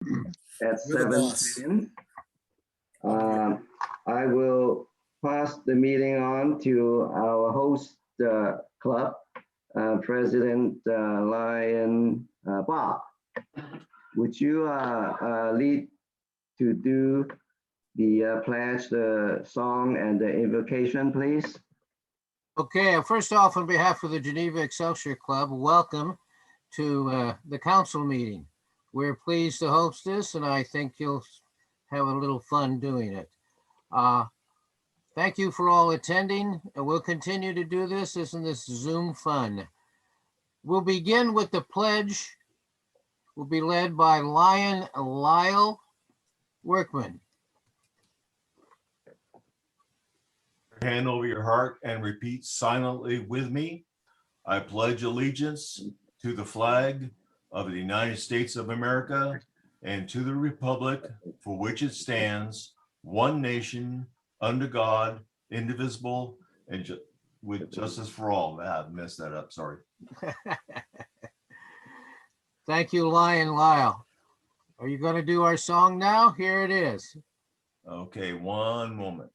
at You're the 7 boss. p.m. I will pass the meeting on to our host club, President Lion Bob. Would you lead to do the pledge, the song, and the invocation, please? Okay, first off, on behalf of the Geneva Excelsior Club, welcome to the council meeting. We're pleased to host this, and I think you'll have a little fun doing it. Thank you for all attending, and we'll continue to do this. Isn't this Zoom fun? We'll begin with the pledge. Will be led by Lion Lyle Workman. Hand over your heart and repeat silently with me. I pledge allegiance to the flag of the United States of America and to the republic for which it stands, one nation, under God, indivisible, and with justice for all. I messed that up, sorry. Thank you, Lion Lyle. Are you going to do our song now? Here it is. Okay, one moment.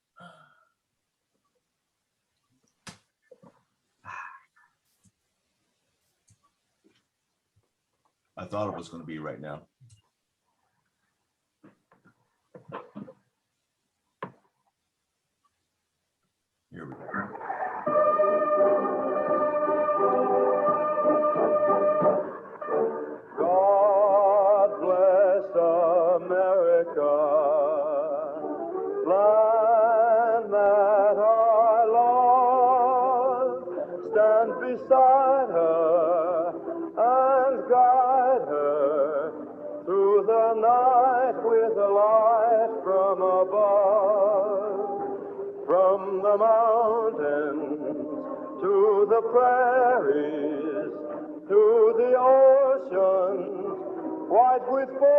I thought it was going to be right now. Here we go. God bless America, land that our Lord stand beside her and guide her through the night with a light from above. From the mountains to the prairies, to the oceans white with foam.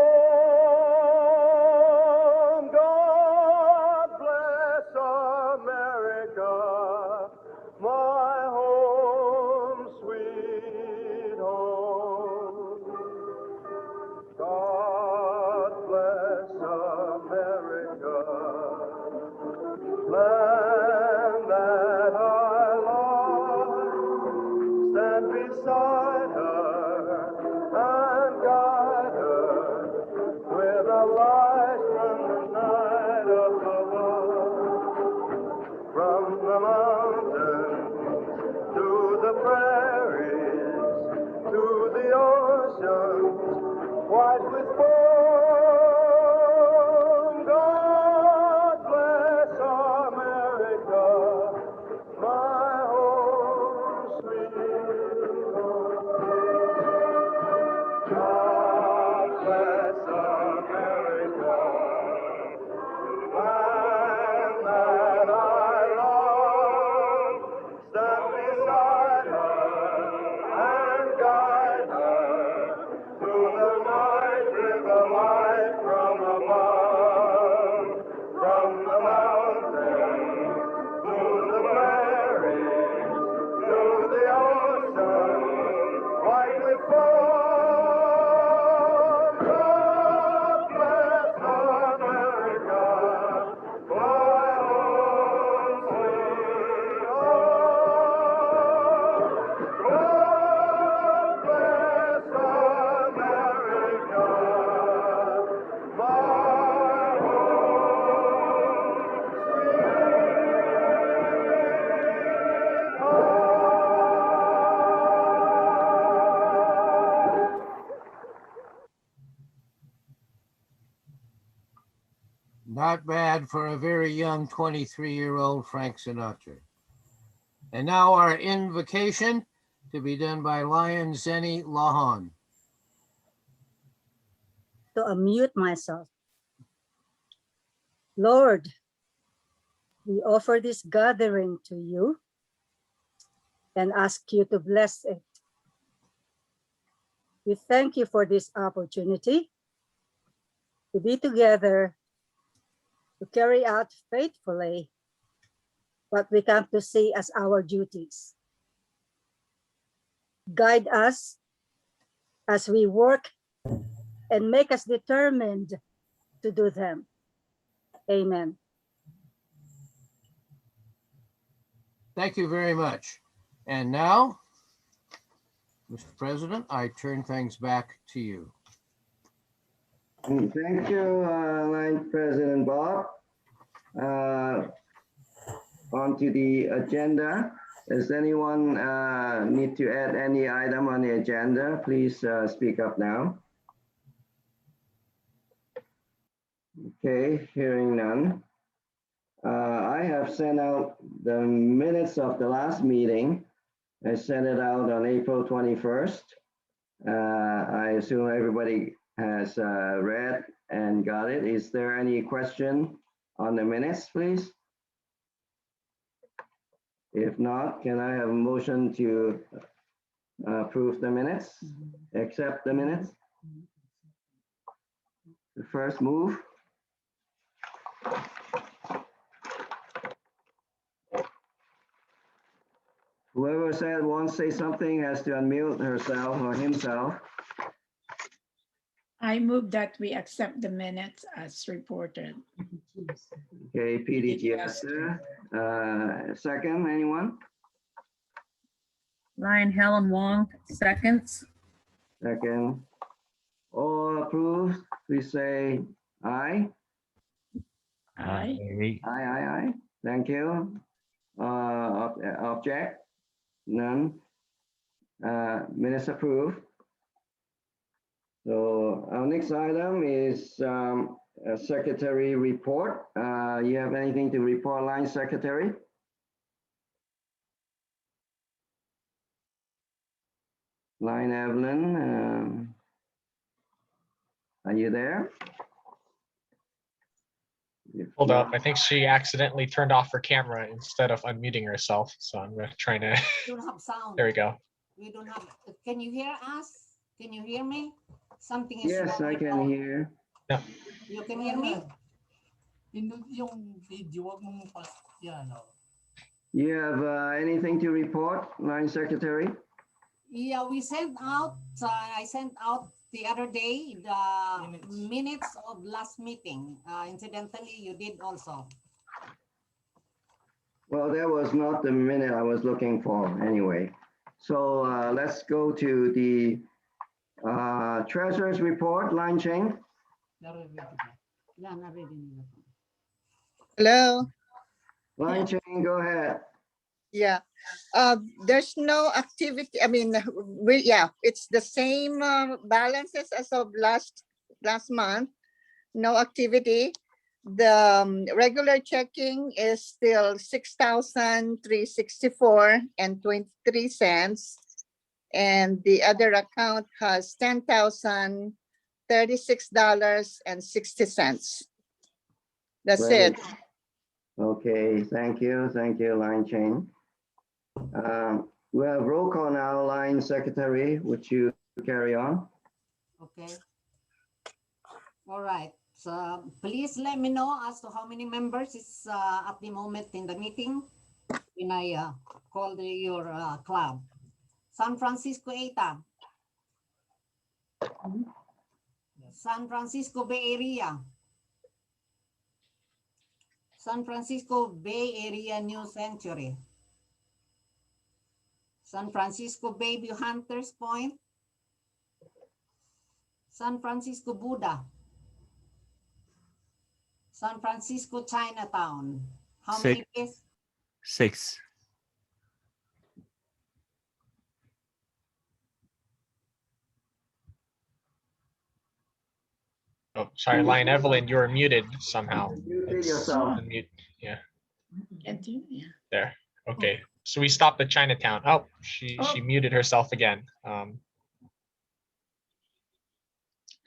God bless America, my home, sweet home. God bless America, land that our Lord stand beside her and guide her with a light from the night up above. From the mountains to the prairies, to the oceans white with foam. God bless America, my home, sweet home. God bless America, land that I love. Stand beside her and guide her through the night with a light from above. From the mountains to the prairies, to the ocean, white with foam. God bless America, my home, sweet home. God bless America, my Not bad for a very young 23-year-old Frank Sinatra. And now our invocation to be done by Lion Zenny Lahan. To unmute myself. Lord, we offer this gathering to you and ask you to bless it. We thank you for this opportunity to be together, to carry out faithfully what we come to see as our duties. Guide us as we work and make us determined to do them. Amen. Thank you very much. And now, Mr. President, I turn things back to you. Thank you, Line President Bob. On to the agenda. Does anyone need to add any item on the agenda? Please speak up now. Okay, hearing none. I have sent out the minutes of the last meeting. I sent it out on April 21st. I assume everybody has read and got it. Is there any question on the minutes, please? If not, can I have a motion to approve the minutes, accept the minutes? The first move. Whoever said wants to say something has to unmute herself or himself. I move that we accept the minutes as reported. Okay, PDG second, anyone? Ryan Helen Wong, seconds. Second. All approved, please say aye. Aye. Aye. Thank you. Object? None. Minutes approved. So our next item is a secretary report. You have anything to report, Line Secretary? Line Evelyn, are you there? Hold up, I think she accidentally turned off her camera instead of unmuting herself. So I'm gonna try to, We don't have sound. there we go. We don't have, can you hear us? Can you hear me? Something is Yes, wrong I with can phone. hear. You can hear me? Yung video, wag mong yan, oh. You have anything to report, Line Secretary? Yeah, we sent out, I sent out the other day, the minutes of last meeting. Incidentally, you did also. Well, that was not the minute I was looking for anyway. So let's go to the treasurer's report, Line Cheng. Yeah, naririnig ako. Hello. Line Cheng, go ahead. Yeah. There's no activity. I mean, it's the same balances as of last month. No activity. The regular checking is still 6,364 and 23 cents. And the other account has $10,036.60. That's Great. it. Okay, thank you, Line Cheng. We have roll call now, Line Secretary. Would you carry on? Okay. All right. So please let me know as to how many members is at the moment in the meeting when I call your club. San Francisco ETA. San Francisco Bay Area. San Francisco Bay Area New Century. San Francisco Bayview Hunters Point. San Francisco Buda. San Francisco Chinatown. How many days? 6. Oh, sorry, Line Evelyn, you were muted somehow. Muted yourself. Unmute, yeah, Can't you? Yeah. there. Okay, so we stopped at Chinatown. Oh, she muted herself again.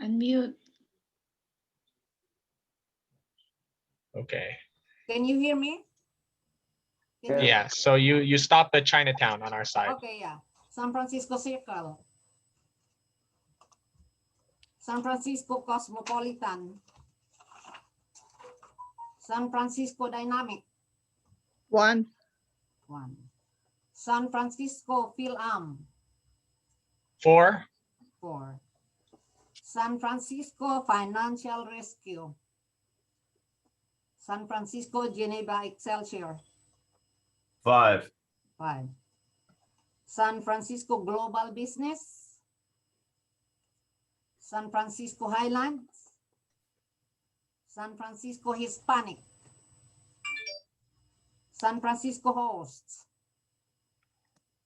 Unmute. Okay, Can you hear me? Can you- yeah, so you stopped at Chinatown on our side. Okay, yeah. San Francisco Circle. San Francisco Cosmopolitan. San Francisco Dynamic. 1. 1. San Francisco Phil-Am. 4. 4. San Francisco Financial Rescue. San Francisco Geneva Excelsior. 5. 5. San Francisco Global Business. San Francisco Highlands. San Francisco Hispanic. San Francisco Hosts.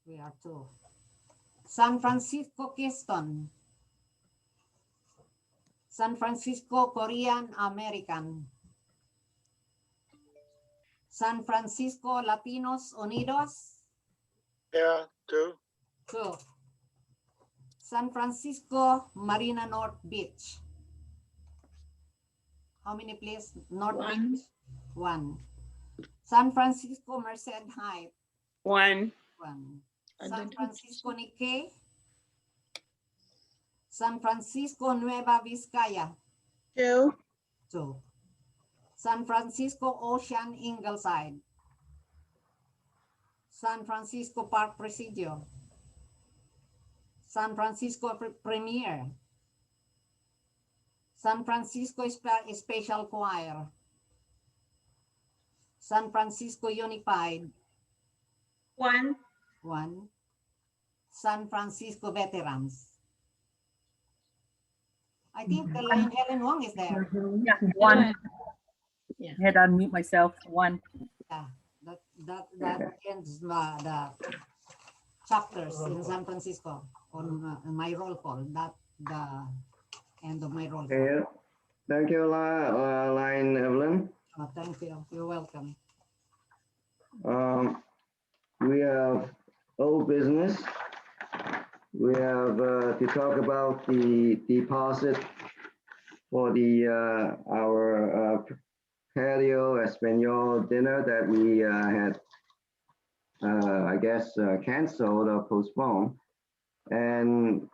We are 2. San Francisco Keystone. San Francisco Korean American. San Francisco Latinos Unidos. Yeah, 2. 2. San Francisco Marina North Beach. How many please? North 1. Beach? 1. San Francisco Merced Heights. 1. 1. I San don't- Francisco Nikkei. San Francisco Nueva Vizcaya. 2. 2. San Francisco Ocean Ingleside. San Francisco Park Presidio. San Francisco Premier. San Francisco Special Choir. San Francisco Unified. 1. 1. San Francisco Veterans. I think the line Helen Wong is there. Yeah, 1. Yeah. I had to unmute myself. 1. Yeah, that ends the chapters in San Francisco on my roll call. That the end of my roll call. Okay. Thank you, Lion Evelyn. Thank you. You're welcome. We have old business. We have to talk about the deposit for the our patio Espanol dinner that we had, I guess, canceled or postponed. And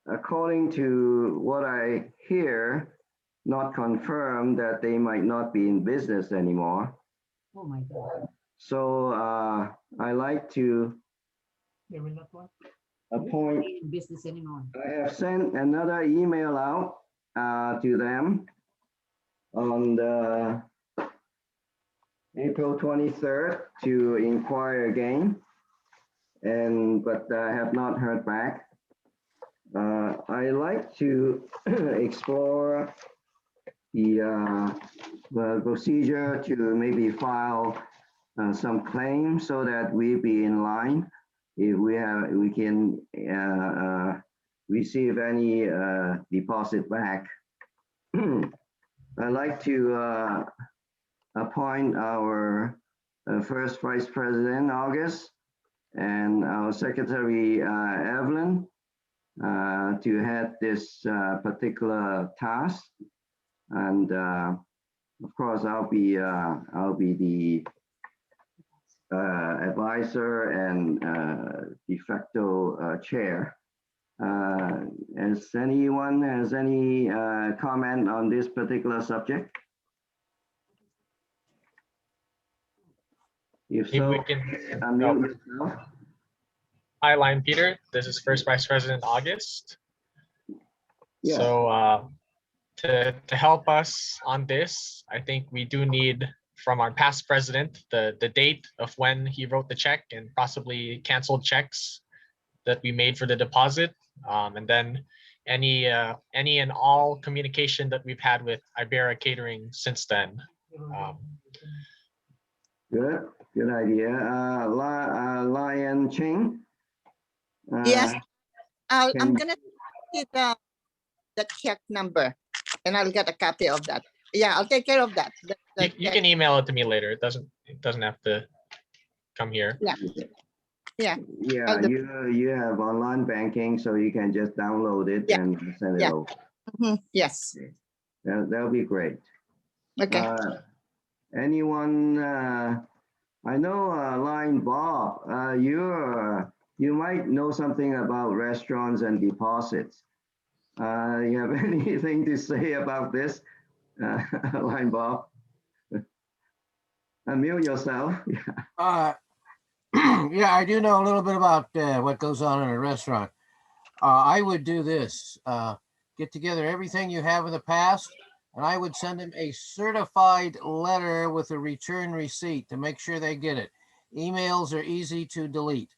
according to what I hear, not confirmed, that they might not be in business anymore. Oh my God. So I like to They will not want. appoint. In business anymore. I have sent another email out to them on the April 23rd to inquire again, but I have not heard back. I like to explore the procedure to maybe file some claims so that we be in line. If we can receive any deposit back. I'd like to appoint our first Vice President, August, and our Secretary, Evelyn, to head this particular task. And of course, I'll be the advisor and de facto chair. Has anyone has any comment on this particular subject? If Maybe so, we can. unmute yourself. Hi, Lion Peter. This is First Vice President August. Yeah. So to help us on this, I think we do need from our past president the date of when he wrote the check and possibly canceled checks that we made for the deposit, and then any and all communication that we've had with Iberia Catering since then. Good idea. Lion Ching. Yes, I'm can- gonna get the check number and I'll get a copy of that. Yeah, I'll take care of that. You can email it to me later. It doesn't have to come here. Yeah. Yeah, I'll do- you have online banking, so you can just download it Yeah. and send it Yeah. over. Yes, That'll be great. okay. Anyone, I know, Line Bob, you might know something about restaurants and deposits. You have anything to say about this, Line Bob? Unmute yourself. Yeah, I do know a little bit about what goes on in a restaurant. I would do this. get together everything you have in the past, and I would send them a certified letter with a return receipt to make sure they get it. Emails are easy to delete,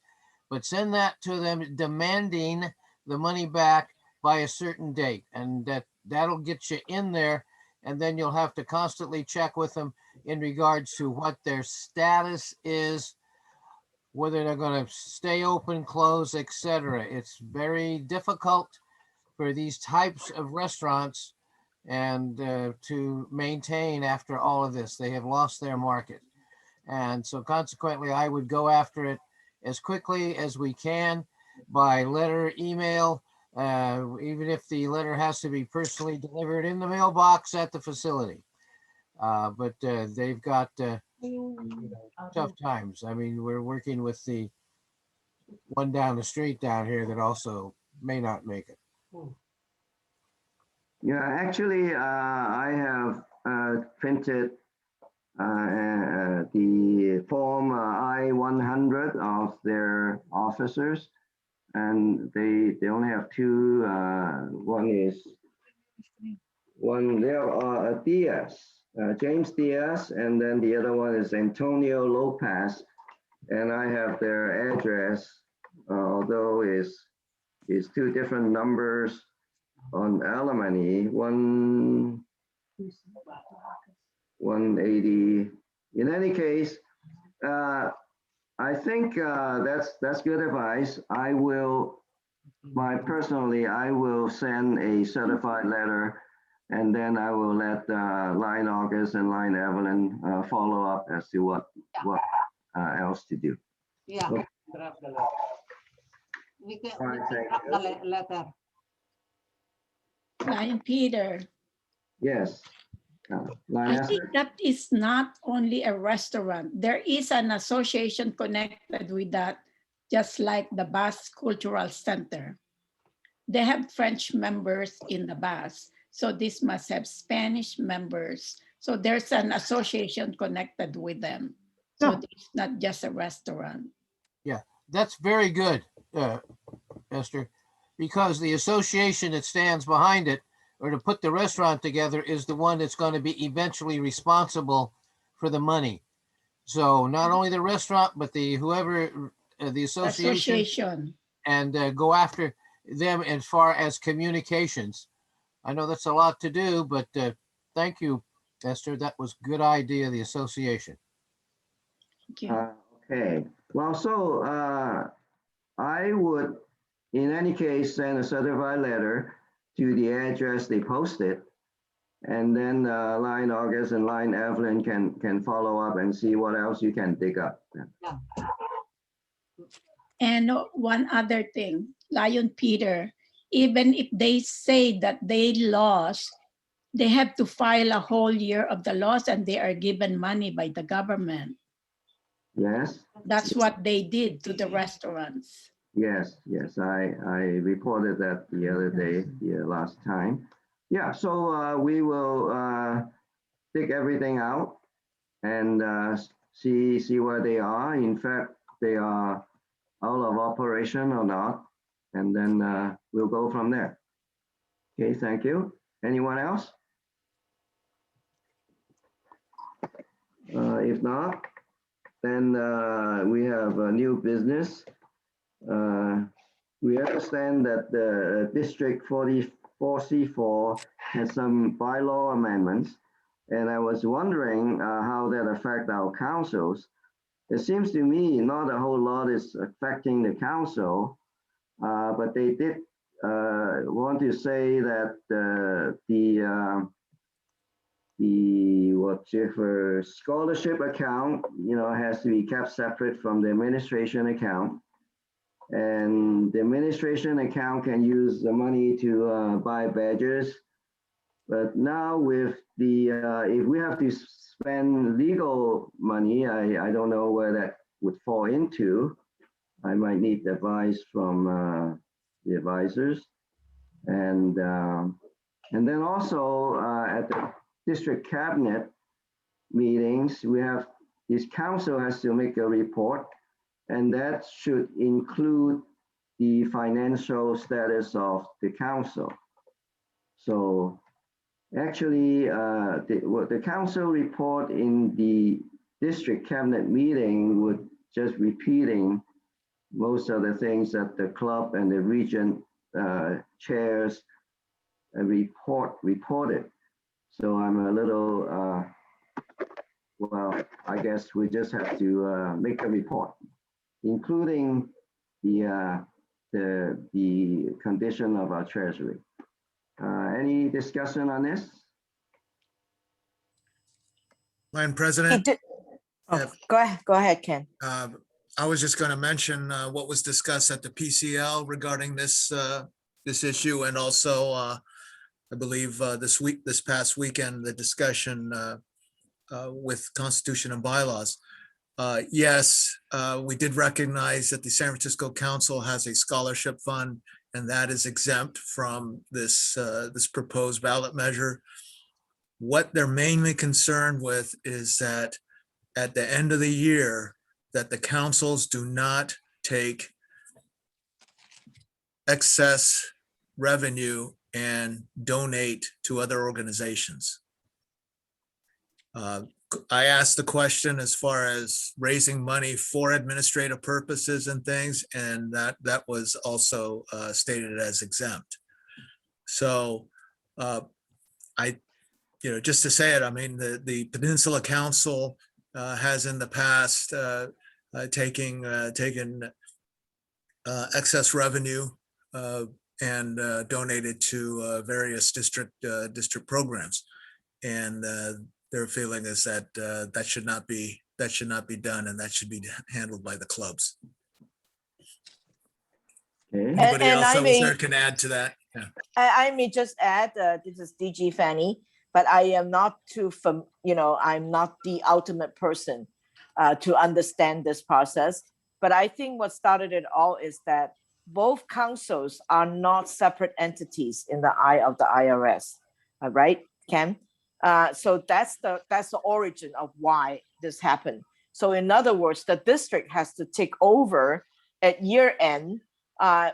but send that to them demanding the money back by a certain date, and that'll get you in there, and then you'll have to constantly check with them in regards to what their status is, whether they're going to stay open, close, etc. It's very difficult for these types of restaurants and to maintain after all of this. They have lost their market. And so consequently, I would go after it as quickly as we can by letter, email, even if the letter has to be personally delivered in the mailbox at the facility. But they've got tough times. I mean, we're working with the one down the street down here that also may not make it. Yeah, actually, I have printed the form I-100 of their officers, and they only have two. They are Diaz, James Diaz, and then the other one is Antonio Lopez, and I have their address, although is two different numbers on alimony, 180. In any case, I think that's good advice. I will send a certified letter, and then I will let Line August and Line Evelyn follow up as to what else to do. Yeah. Okay. We can Fine, thank draft you. the letter. Lion Peter, Yes. Line I think Esther? that is not only a restaurant. There is an association connected with that, just like the Basque Cultural Center. They have French members in the Basque, so this must have Spanish members. So there's an association connected with them. So it's not just a restaurant. Yeah, that's very good, Esther, because the association that stands behind it, or to put the restaurant together, is the one that's going to be eventually responsible for the money. So not only the restaurant, but the association, and go after them as far as communications. I know that's a lot to do, but thank you, Esther. That was a good idea, the association. Thank you. Okay. Well, so I would, in any case, send a certified letter to the address they posted, and then Line August and Line Evelyn can follow up and see what else you can dig up. Yeah. And one other thing, Lion Peter, even if they say that they lost, they have to file a whole year of the loss, and they are given money by the government. Yes. That's what they did to the restaurants. Yes, I reported that the other day, the last time. Yeah, so we will dig everything out and see where they are. In fact, they are out of operation or not, and then we'll go from there. Okay, thank you. Anyone else? If not, then we have a new business. We understand that the District 44C4 has some bylaw amendments, and I was wondering how that affect our councils. It seems to me not a whole lot is affecting the council, but they did want to say that whatever scholarship account, has to be kept separate from the administration account. And the administration account can use the money to buy badges. But now with the, if we have to spend legal money, I don't know where that would fall into. I might need advice from the advisors. And then also at the district cabinet meetings, we have, this council has to make a report, and that should include the financial status of the council. So actually, the council report in the district cabinet meeting would just repeating most of the things that the club and the region chairs reported. So I'm a little, well, I guess we just have to make a report, including the condition of our treasury. Any discussion on this? Madam President, Go ahead, Ken. I was just going to mention what was discussed at the PCL regarding this issue, and also I believe this past weekend, the discussion with Constitution and bylaws. Yes, we did recognize that the San Francisco Council has a scholarship fund, and that is exempt from this proposed ballot measure. What they're mainly concerned with is that at the end of the year, that the councils do not take excess revenue and donate to other organizations. I asked the question as far as raising money for administrative purposes and things, and that was also stated as exempt. So just to say it, I mean, the Peninsula Council has in the past taken excess revenue and donated to various district programs, and their feeling is that that should not be done, and that should be handled by the clubs. Okay. Anybody And else I over there may- can add to that? Yeah. I may just add, this is DG Fanny, but I am not I'm not the ultimate person to understand this process. But I think what started it all is that both councils are not separate entities in the eye of the IRS, right, Ken? So that's the origin of why this happened. So in other words, the district has to take over at year end,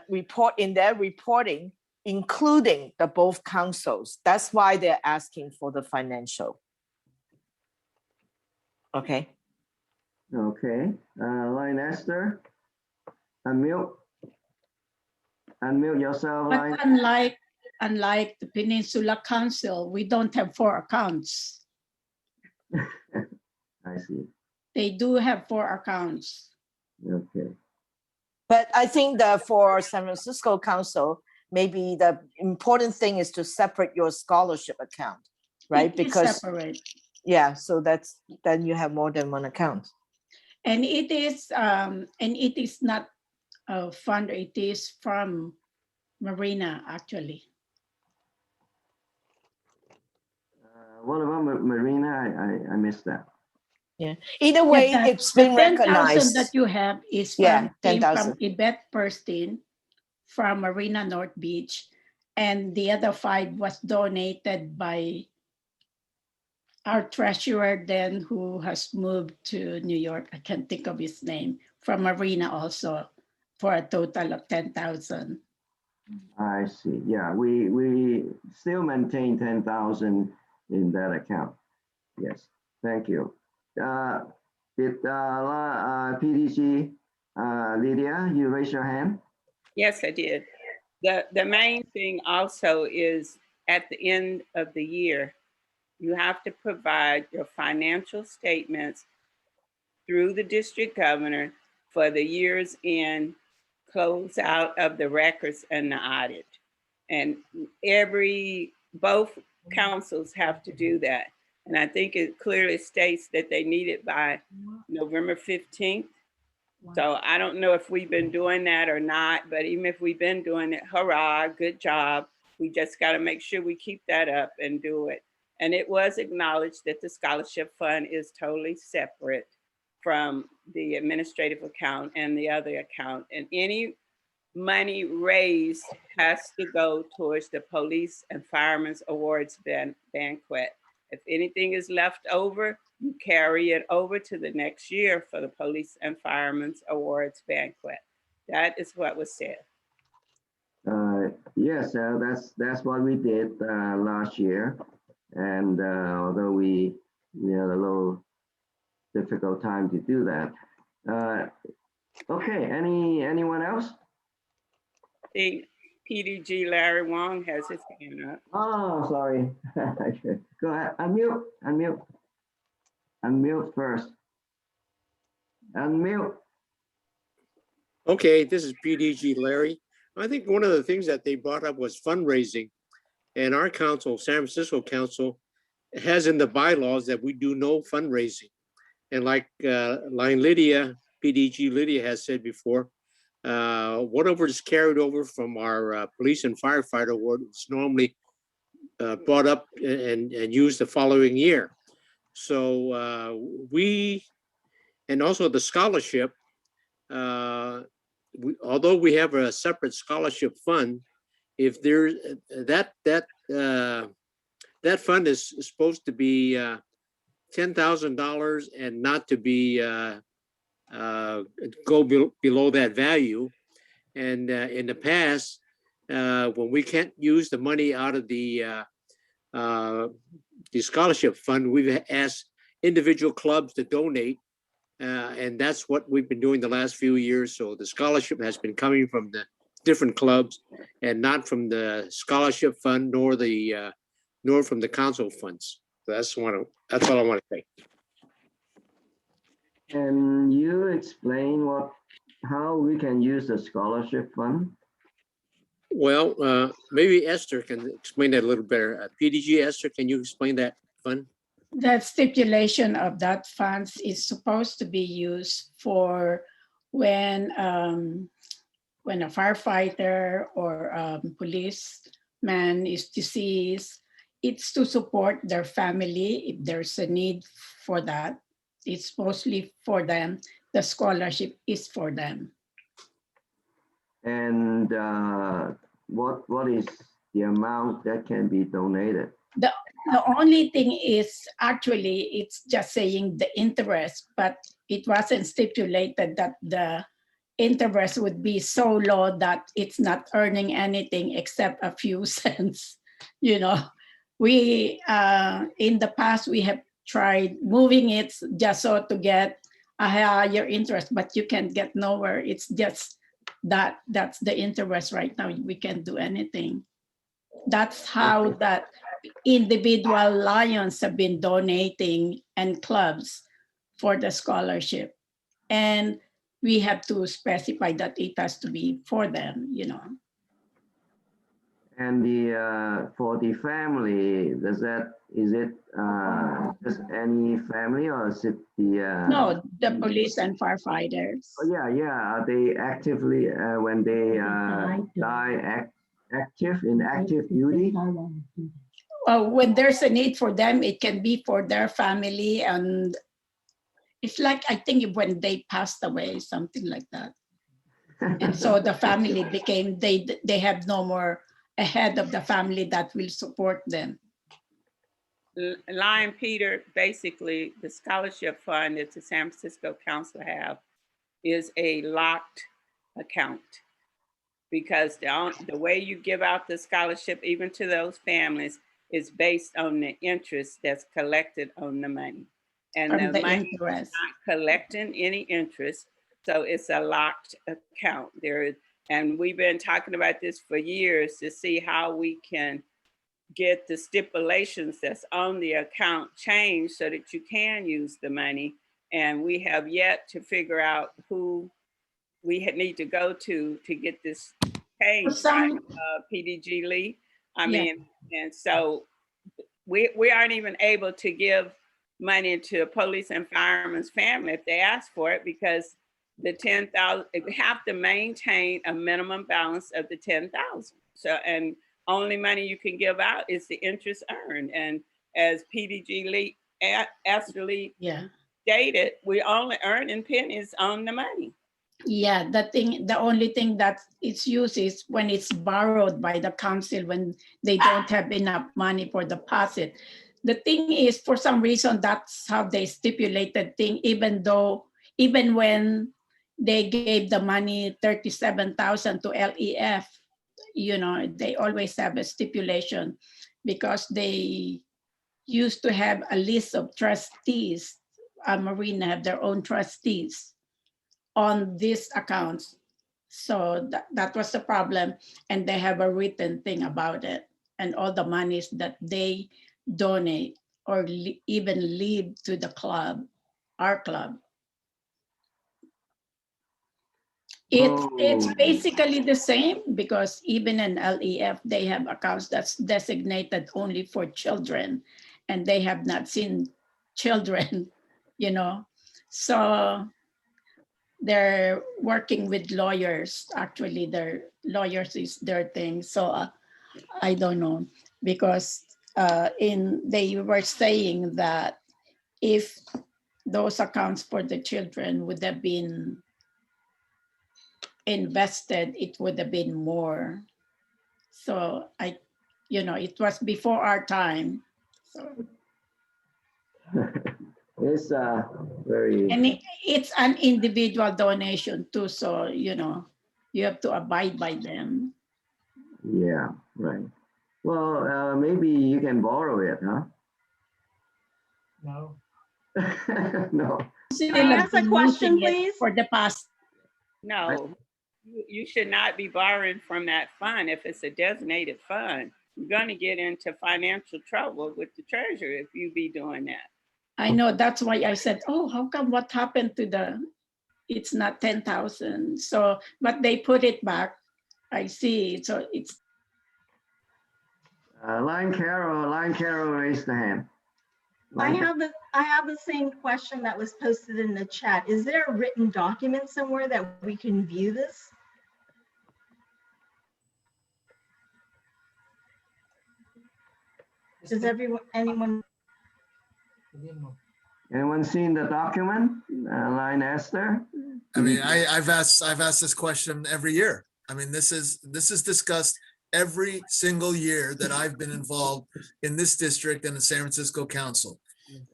report in their reporting, including the both councils. That's why they're asking for the financial. Okay. Okay. Line Esther, unmute yourself, But Line. unlike the Peninsula Council, we don't have 4 accounts. I see. They do have 4 accounts. Okay. But I think that for San Francisco Council, maybe the important thing is to separate your scholarship account, right? It is Because separate. yeah, so then you have more than one account. And it is not a fund, it is from Marina, actually. What about Marina? I missed that. Yeah. Either way, Yeah, it's been the 10,000 recognized. that you have is Yeah, came 10,000. from Yvette Perstein from Marina North Beach, and the other 5 was donated by our treasurer then, who has moved to New York. I can't think of his name, from Marina also, for a total of 10,000. I see. Yeah, we still maintain 10,000 in that account. Yes, thank you. Did PDC Lydia, you raise your hand? Yes, I did. The main thing also is at the end of the year, you have to provide your financial statements through the district governor for the year's end close out of the records and the audit. And both councils have to do that. And I think it clearly states that they need it by November 15th. So I don't know if we've been doing that or not, but even if we've been doing it, hurrah, good job. We just got to make sure we keep that up and do it. And it was acknowledged that the scholarship fund is totally separate from the administrative account and the other account. And any money raised has to go towards the Police and Firemen's Awards banquet. If anything is left over, you carry it over to the next year for the Police and Firemen's Awards banquet. That is what was said. Yes, that's what we did last year, and although we had a little difficult time to do that. Okay, anyone else? The PDG Larry Wong has his hand up. Oh, sorry. Go ahead. Unmute first. Unmute. Okay, this is PDG Larry. I think one of the things that they brought up was fundraising. And our council, San Francisco Council, has in the bylaws that we do no fundraising. And like Line Lydia, PDG Lydia has said before, whatever is carried over from our police and firefighter award is normally brought up and used the following year. So and also the scholarship, although we have a separate scholarship fund, if there that fund is supposed to be $10,000 and not to be go below that value. And in the past, when we can't use the money out of the scholarship fund, we've asked individual clubs to donate. And that's what we've been doing the last few years. So the scholarship has been coming from the different clubs and not from the scholarship fund nor from the council funds. So that's all I want to say. Can you explain how we can use the scholarship fund? Well, maybe Esther can explain that a little better. PDG, Esther, can you explain that fund? That stipulation of that funds is supposed to be used for when a firefighter or policeman is deceased. It's to support their family if there's a need for that. It's mostly for them. The scholarship is for them. And what is the amount that can be donated? The only thing is actually it's just saying the interest, but it wasn't stipulated that the interest would be so low that it's not earning anything except a few cents. You know, we in the past we have tried moving it just so to get a higher interest, but you can get nowhere. It's just that's the interest right now. We can't do anything. That's how that individual Lions have been donating and clubs for the scholarship. And we have to specify that it has to be for them, you know. And for the family, is it just any family or is it the? No, the police and firefighters. Oh, yeah. Are they actively, when they die, active duty? When there's a need for them, it can be for their family. And it's like, I think when they passed away, something like that. And so the family became, they have no more a head of the family that will support them. Lion Peter, basically the scholarship fund that the San Francisco Council have is a locked account, because the way you give out the scholarship, even to those families, is based on the interest that's collected on the money. And the money is not collecting any interest, so it's a locked account. And we've been talking about this for years to see how we can get the stipulations that's on the account changed so that you can use the money. And we have yet to figure out who we need to go to get this paid, PDG Lee. And so we aren't even able to give money to police and firemen's family if they ask for it, because the 10,000, we have to maintain a minimum balance of the 10,000. So, and only money you can give out is the interest earned. And as PDG Lee, Esther stated, we only earning pennies on the money. Yeah, the only thing that it's used is when it's borrowed by the council, when they don't have enough money for deposit. The thing is, for some reason, that's how they stipulated thing, even when they gave the money 37,000 to LEF, you know, they always have a stipulation because they used to have a list of trustees. Marina have their own trustees on these accounts. So that was the problem. And they have a written thing about it. And all the monies that they donate or even leave to the club, our club. It's basically the same because even in LEF, they have accounts that's designated only for children and they have not seen children, you know. So they're working with lawyers. Actually, their lawyers is their thing. So I don't know because they were saying that if those accounts for the children would have been invested, it would have been more. So you know, it was before our time. So. It's very. And it's an individual donation too. So, you know, you have to abide by them. Yeah, right. Well, maybe you can borrow it, huh? No. No. Can I ask a question, please? For the past. No, you should not be borrowing from that fund if it's a designated fund. You're going to get into financial trouble with the treasurer if you be doing that. I know, that's why I said, oh, how come what happened to it's not 10,000. So, but they put it back. I see. So it's. Line Carol raised the hand. I have the same question that was posted in the chat. Is there a written document somewhere that we can view this? Does anyone? Anyone seen the document, Line Esther? I mean, I've asked this question every year. I mean, this is discussed every single year that I've been involved in this district and the San Francisco Council.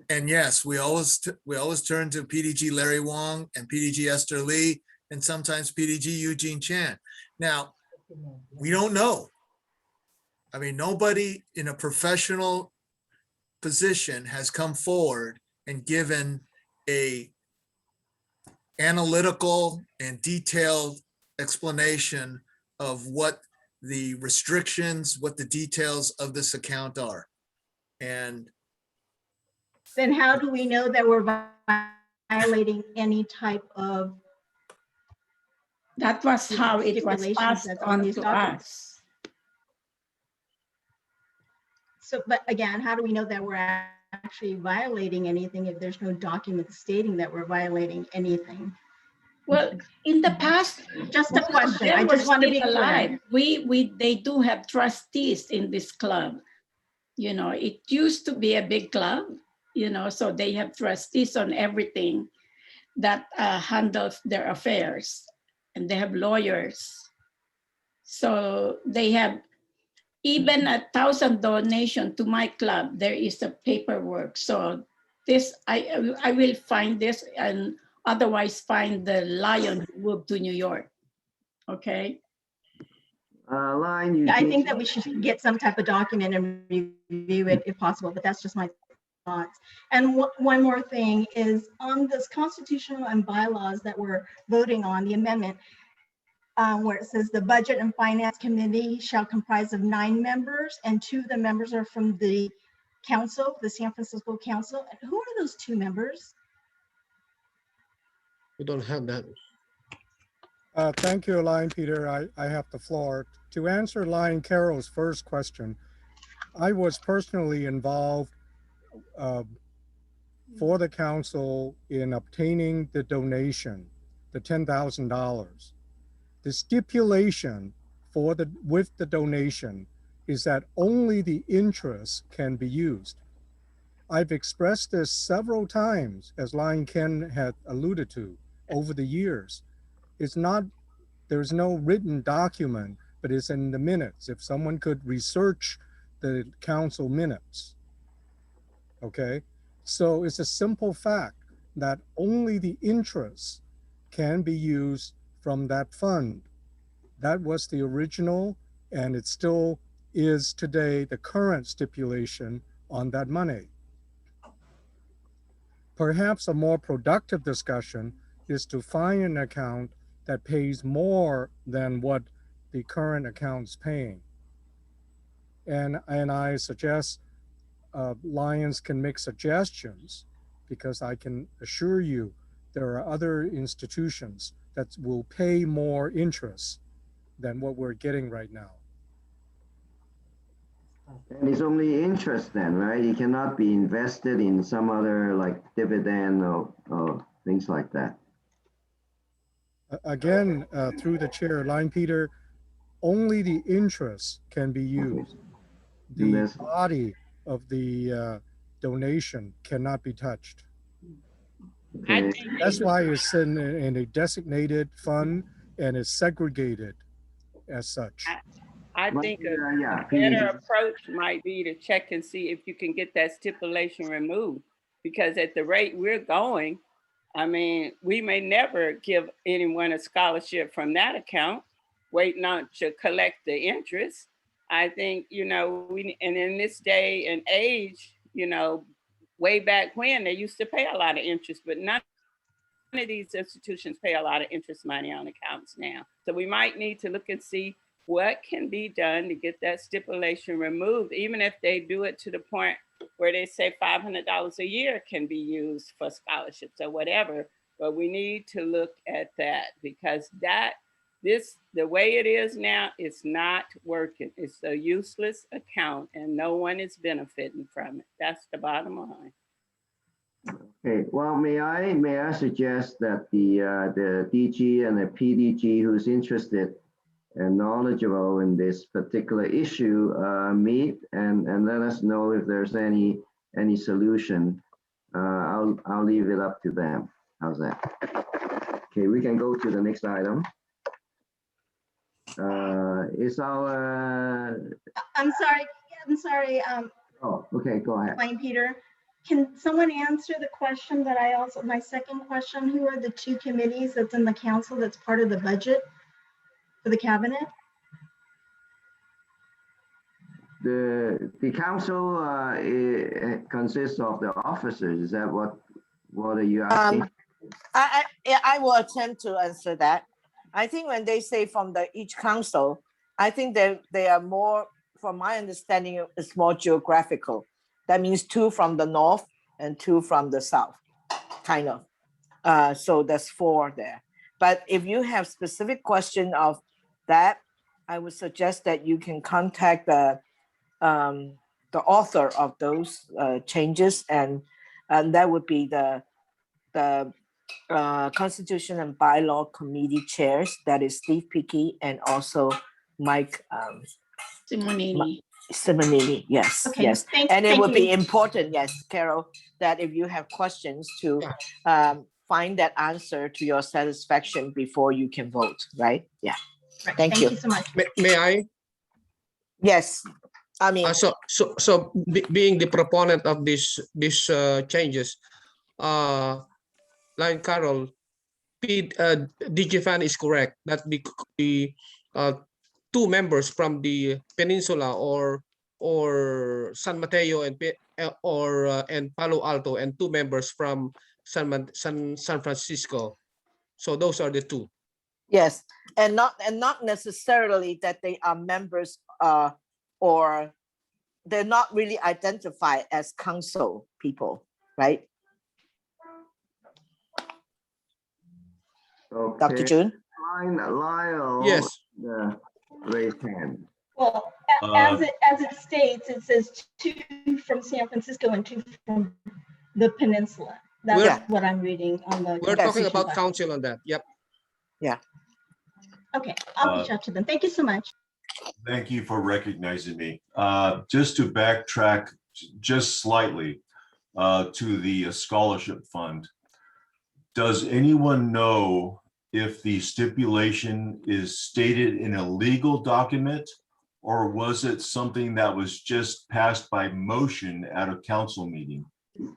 And yes, we always turn to PDG Larry Wong and PDG Esther Lee and sometimes PDG Eugene Chan. Now, we don't know. I mean, nobody in a professional position has come forward and given a analytical and detailed explanation of what the restrictions, what the details of this account are. And then how do we know that we're violating any type of? That was how it was passed on these to documents? us. So, but again, how do we know that we're actually violating anything if there's no document stating that we're violating anything? Well, in the past, just a question. I just want to be alive. clear. They do have trustees in this club. You know, it used to be a big club, you know, so they have trustees on everything that handles their affairs, and they have lawyers. So they have even 1,000 donation to my club. There is a paperwork. So this, I will find this and otherwise find the lion who moved to New York. Okay. Line. I think that we should get some type of document and review it if possible, but that's just my thoughts. And one more thing is on this constitutional and bylaws that we're voting on, the amendment, where it says the Budget and Finance Committee shall comprise of 9 members and 2 of the members are from the council, the San Francisco Council. Who are those 2 members? We don't have that. Thank you, Line Peter. I have the floor. To answer Line Carol's first question, I was personally involved for the council in obtaining the donation, the $10,000. The stipulation with the donation is that only the interest can be used. I've expressed this several times, as Line Ken had alluded to, over the years. There's no written document, but it's in the minutes. If someone could research the council minutes, okay? So it's a simple fact that only the interest can be used from that fund. That was the original and it still is today the current stipulation on that money. Perhaps a more productive discussion is to find an account that pays more than what the current account's paying. And I suggest Lions can make suggestions, because I can assure you there are other institutions that will pay more interest than what we're getting right now. And it's only interest then, right? It cannot be invested in some other like dividend or things like that. Again, through the chair, Line Peter, only the interest can be used. The body of the donation cannot be touched. That's why it's in a designated fund and it's segregated as such. I think a better approach might be to check and see if you can get that stipulation removed, because at the rate we're going, I mean, we may never give anyone a scholarship from that account, waiting on to collect the interest. I think, you know, and in this day and age, you know, way back when they used to pay a lot of interest, but none of these institutions pay a lot of interest money on accounts now. So we might need to look and see what can be done to get that stipulation removed, even if they do it to the point where they say $500 a year can be used for scholarships or whatever. But we need to look at that, because the way it is now, it's not working. It's a useless account and no one is benefiting from it. That's the bottom line. Okay, well, may I suggest that the DG and the PDG who's interested and knowledgeable in this particular issue meet and let us know if there's any solution. I'll leave it up to them. How's that? Okay, we can go to the next item. Is our I'm sorry. Oh, okay, go ahead. Line Peter, can someone answer the question that my second question, who are the two committees that's in the council that's part of the budget for the cabinet? The council consists of the officers. Is that what are you asking? I will attempt to answer that. I think when they say from each council, I think they are more, from my understanding, it's more geographical. That means 2 from the north and 2 from the south, kind of. So that's 4 there. But if you have specific question of that, I would suggest that you can contact the author of those changes, and that would be the Constitution and Bylaw Committee chairs, that is Steve Pickey and also Mike Simonini. Yes, Okay, yes. And it would be important, yes, Carol, that if you have questions to find that answer to your satisfaction before you can vote, right? Yeah. Right. Thank you so much. May I? Yes. I mean, being the proponent of these changes, like Carol, DG Fan is correct that the 2 members from the Peninsula or San Mateo and Palo Alto, and 2 members from San Francisco. So those are the 2. Yes, and not necessarily that they are members or they're not really identified as council people, right? Okay. Dr. June? Lyle. Yes. Raised hand. Well, as it states, it says 2 from San Francisco and 2 from the Peninsula. That's what I'm reading on the. We're talking about council on that. Yep. Yeah. Okay, I'll reach out to them. Thank you so much. Thank you for recognizing me. Just to backtrack just slightly to the scholarship fund. Does anyone know if the stipulation is stated in a legal document, or was it something that was just passed by motion at a council meeting? That's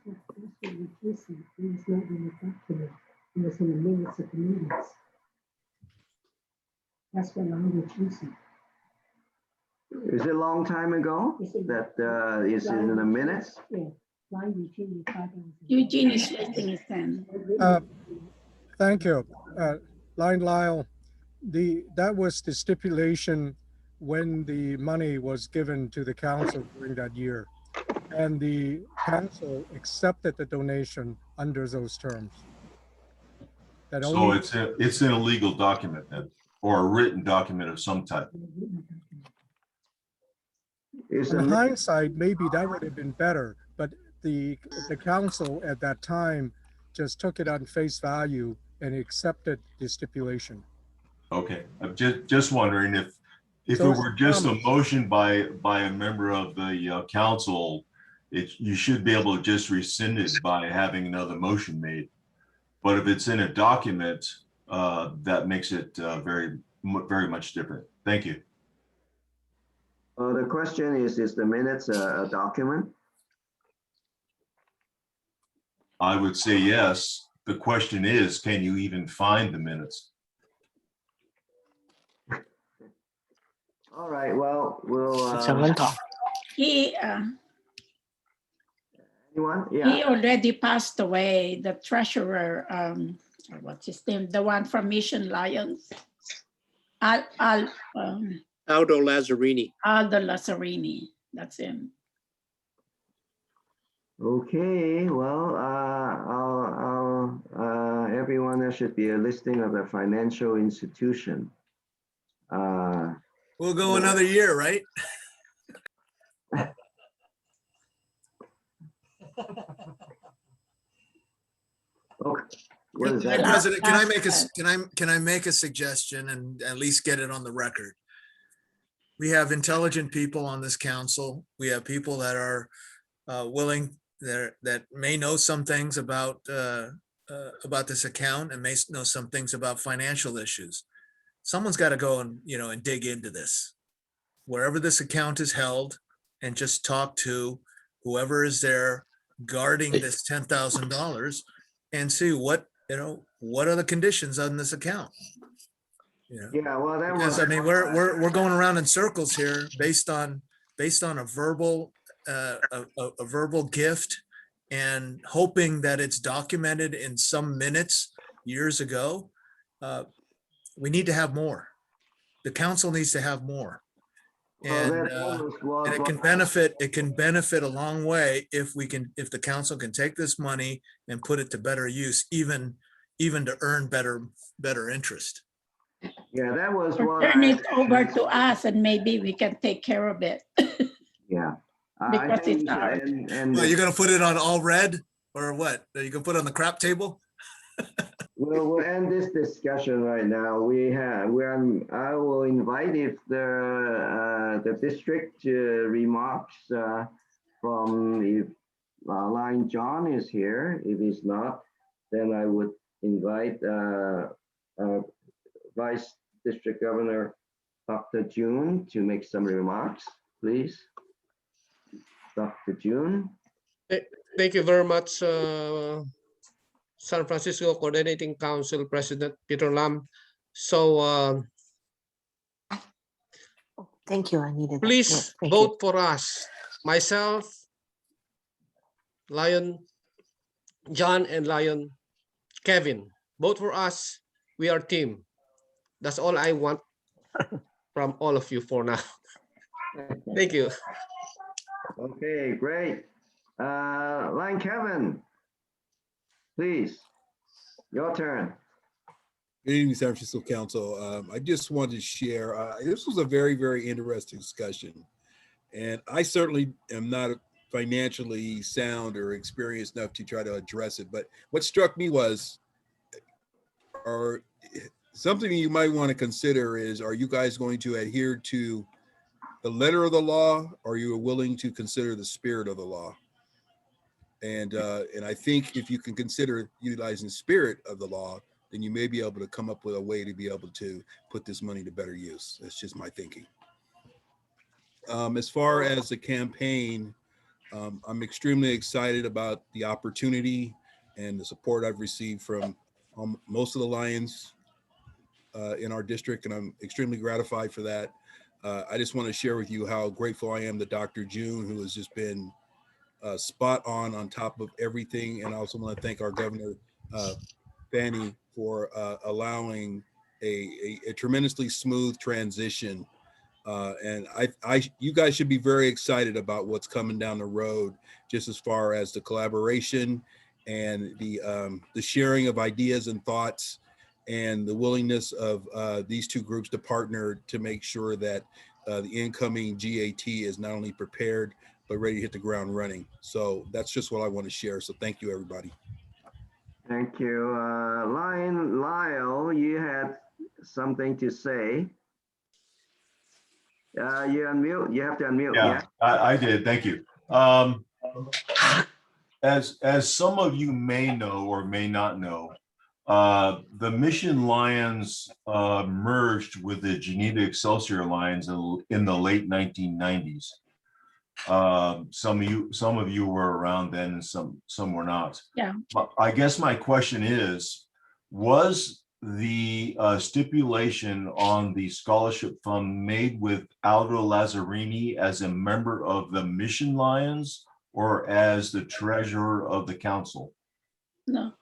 what language using. Is it a long time ago that is in the minutes? Eugene is raising his hand. Thank you. Line Lyle, that was the stipulation when the money was given to the council during that year. And the council accepted the donation under those terms. That So only, it's in a legal document then, or a written document of some type. in hindsight, maybe that would have been better, but the council at that time just took it on face value and accepted the stipulation. Okay, I'm just wondering if So it it's were just a promise. motion by a member of the council, you should be able to just rescind it by having another motion made. But if it's in a document, that makes it very much different. Thank you. The question is the minutes a document? I would say yes. The question is, can you even find the minutes? All right, well, we'll. He Anyone? he Yeah. already passed away. The treasurer, what's his name? The one from Mission Lions. Aldo Lazzarini. Aldo Lazzarini. That's him. Okay, well, everyone, there should be a listing of the financial institution. We'll go another year, right? Okay. What is that? President, can I make a suggestion and at least get it on the record? We have intelligent people on this council. We have people that are willing, that may know some things about this account and may know some things about financial issues. Someone's got to go and, and dig into this, wherever this account is held, and just talk to whoever is there guarding this $10,000 and see what are the conditions on this account. Yeah, well, that Because was. I mean, we're going around in circles here based on a verbal gift and hoping that it's documented in some minutes years ago. We need to have more. The council needs to have more. And it can benefit a long way if the council can take this money and put it to better use, even to earn better interest. Yeah, that was what. Turn it over to us and maybe we can take care of it. Yeah. Because it's ours. Well, you're gonna put it on all red or what? Are you gonna put it on the crap table? We'll end this discussion right now. I will invite if the district remarks from if Line John is here. If he's not, then I would invite Vice District Governor Dr. June to make some remarks, please. Dr. June. Thank you very much, San Francisco Coordinating Council President Peter Lam. So thank you. I needed. Please vote for us. Myself, Lion John, and Lion Kevin. Vote for us. We are team. That's all I want from all of you for now. Thank you. Okay, great. Line Kevin, please, your turn. Good evening, San Francisco Council. I just wanted to share, this was a very, very interesting discussion. And I certainly am not financially sound or experienced enough to try to address it. But what struck me was, something you might want to consider is, are you guys going to adhere to the letter of the law, or are you willing to consider the spirit of the law? And I think if you can consider utilizing the spirit of the law, then you may be able to come up with a way to be able to put this money to better use. That's just my thinking. As far as the campaign, I'm extremely excited about the opportunity and the support I've received from most of the Lions in our district, and I'm extremely gratified for that. I just want to share with you how grateful I am to Dr. June, who has just been spot on top of everything. And I also want to thank our Governor Fanny for allowing a tremendously smooth transition. And you guys should be very excited about what's coming down the road, just as far as the collaboration and the sharing of ideas and thoughts, and the willingness of these two groups to partner to make sure that the incoming GAT is not only prepared, but ready to hit the ground running. So that's just what I want to share. So thank you, everybody. Thank you. Lyle, you had something to say. You unmute. You have to unmute. Yeah, I did. Thank you. As some of you may know or may not know, the Mission Lions merged with the Geneva Excelsior Lions in the late 1990s. Some of you were around then, and some were not. Yeah. But I guess my question is, was the stipulation on the scholarship fund made with Aldo Lazzarini as a member of the Mission Lions or as the treasurer of the council? No,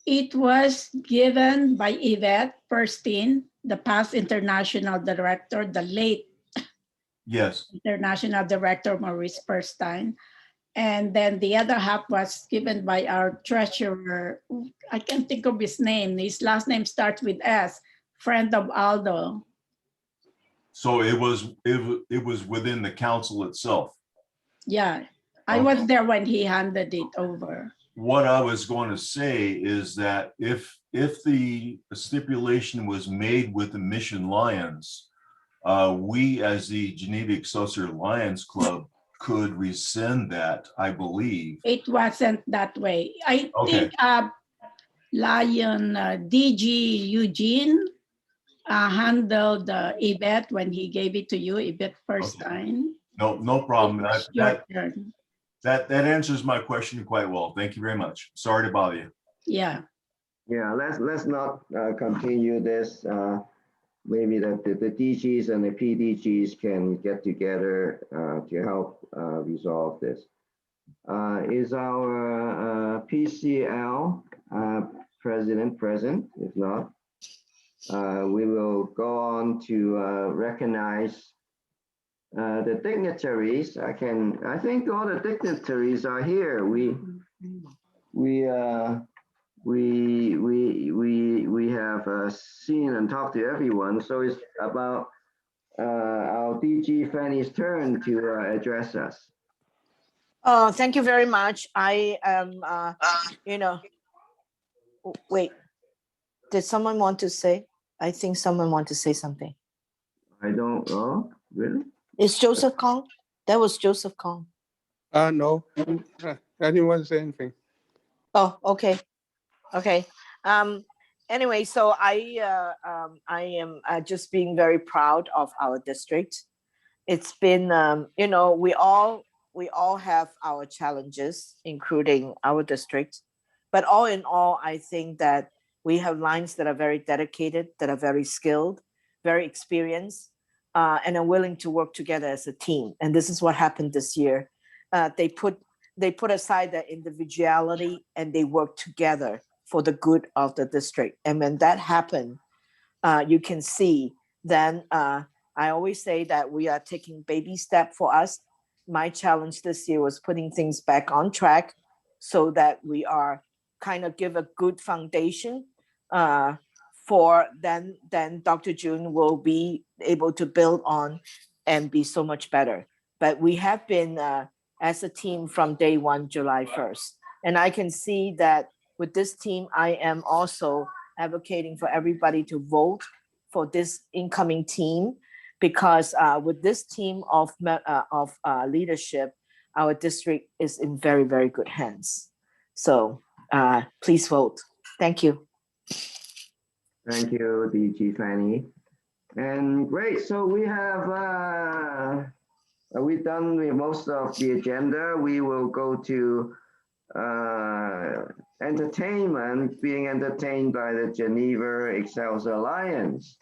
it was given by Yvette Perstein, the past international director, the late international director Maurice Perstein. And then the other half was given by our treasurer. I can't think of his name. His last name starts with S, friend of Aldo. So it was within the council itself. Yeah, I was there when he handed it over. What I was going to say is that if the stipulation was made with the Mission Lions, we as the Geneva Excelsior Lions Club could rescind that, I believe. It wasn't that way. I think Lion DG Eugene handled Yvette when he gave it to you, Yvette first time. No problem. Your turn. That answers my question quite well. Thank you very much. Sorry to bother you. Yeah. Yeah, let's not continue this. Maybe that the DGs and the PDGs can get together to help resolve this. Is our PCL president present? If not, we will go on to recognize the dignitaries. I think all the dignitaries are here. We have seen and talked to everyone. So it's about our DG Fanny's turn to address us. Oh, thank you very much. I am, wait, did someone want to say? I think someone want to say something. I don't know, really? Is Joseph Kong? That was Joseph Kong. No, anyone say anything? Oh, okay. Okay. Anyway, so I am just being very proud of our district. It's been, we all have our challenges, including our district. But all in all, I think that we have lines that are very dedicated, that are very skilled, very experienced, and are willing to work together as a team. And this is what happened this year. They put aside their individuality and they work together for the good of the district. And when that happened, you can see then I always say that we are taking baby step for us. My challenge this year was putting things back on track so that we are kind of give a good foundation for then Dr. June will be able to build on and be so much better. But we have been as a team from day one, July 1st. And I can see that with this team, I am also advocating for everybody to vote for this incoming team, because with this team of leadership, our district is in very, very good hands. So please vote. Thank you. Thank you, DG Fanny. And great, so we have, we've done with most of the agenda. We will go to entertainment, being entertained by the Geneva Excelsior Lions.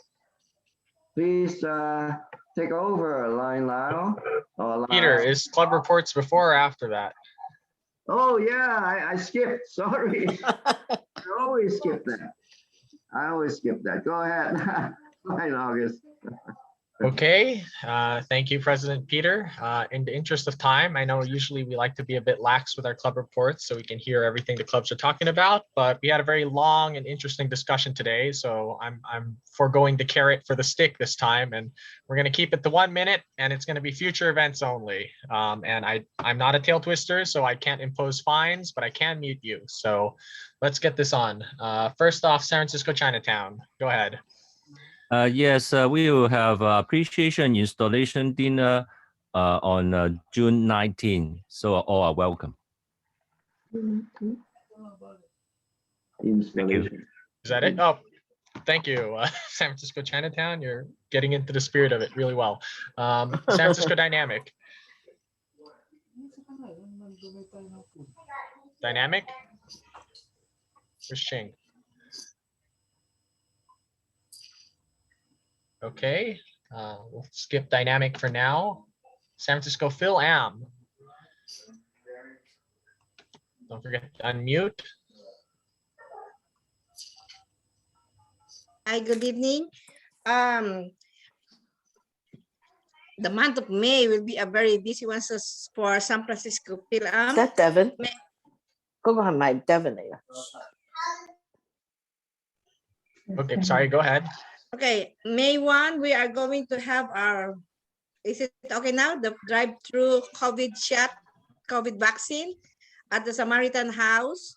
Please take over, Lion Lyle? Or Peter, Lyle? is club reports before or after that? Oh, yeah, I skipped, sorry. I always skip that. I always skip that. Go ahead. Fine, August. Okay, thank you, President Peter. In the interest of time, I know usually we like to be a bit lax with our club reports so we can hear everything the clubs are talking about, but we had a very long and interesting discussion today, so I'm foregoing the carrot for the stick this time, and we're going to keep it to 1 minute, and it's going to be future events only. And I'm not a tail twister, so I can't impose fines, but I can mute you. So let's get this on. First off, San Francisco Chinatown. Go ahead. Yes, we will have appreciation installation dinner on June 19. So all are welcome. Installation. Is that it? Oh, thank you. San Francisco Chinatown, you're getting into the spirit of it really well. San Francisco Dynamic. Dynamic? Where's Ching? Okay, we'll skip Dynamic for now. San Francisco Phil Am. Don't forget to unmute. Hi, good evening. The month of May will be a very busy one for San Francisco Phil Am. Is that Devon? Go on, my Devon. Okay, sorry, go ahead. Okay, May 1, we are going to have our, is it okay now? The drive-through COVID vaccine at the Samaritan House.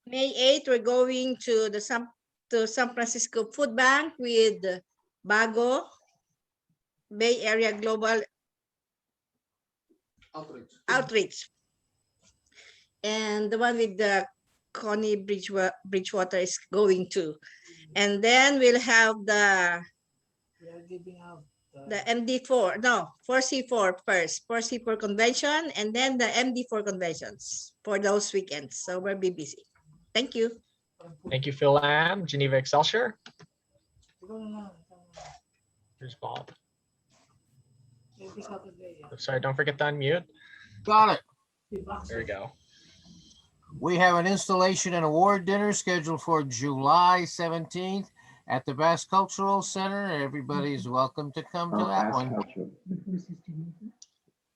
May 8, we're going to the San Francisco Food Bank with Bago, Bay Area Global Outreach. And the one with the Connie Bridgewater is going to. And then we'll have the MD4, no, 4C4 first, 4C4 convention, and then the MD4 conventions for those weekends. So we'll be busy. Thank you. Thank you, Phil Am. Geneva Excelsior. Here's Bob. Sorry, don't forget to unmute. Got it. There we go. We have an installation and award dinner scheduled for July 17th at the Basque Cultural Center. Everybody's welcome to come to that one.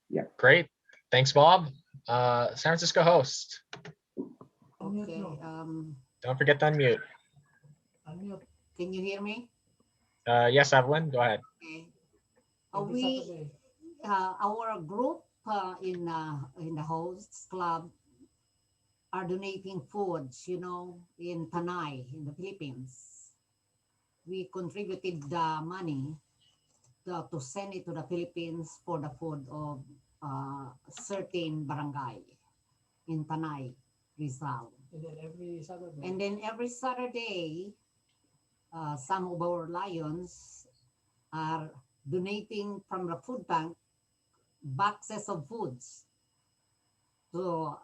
Yeah. Great. Thanks, Bob. San Francisco host. Okay. Don't forget to unmute. Can you hear me? Yes, Evelyn, go ahead. Okay. Our group in the hosts club are donating foods, in Tanay, in the Philippines. We contributed the money to send it to the Philippines for the food of certain barangay in Tanay, Rizal. And then every Saturday, some of our lions are donating from the food bank boxes of foods to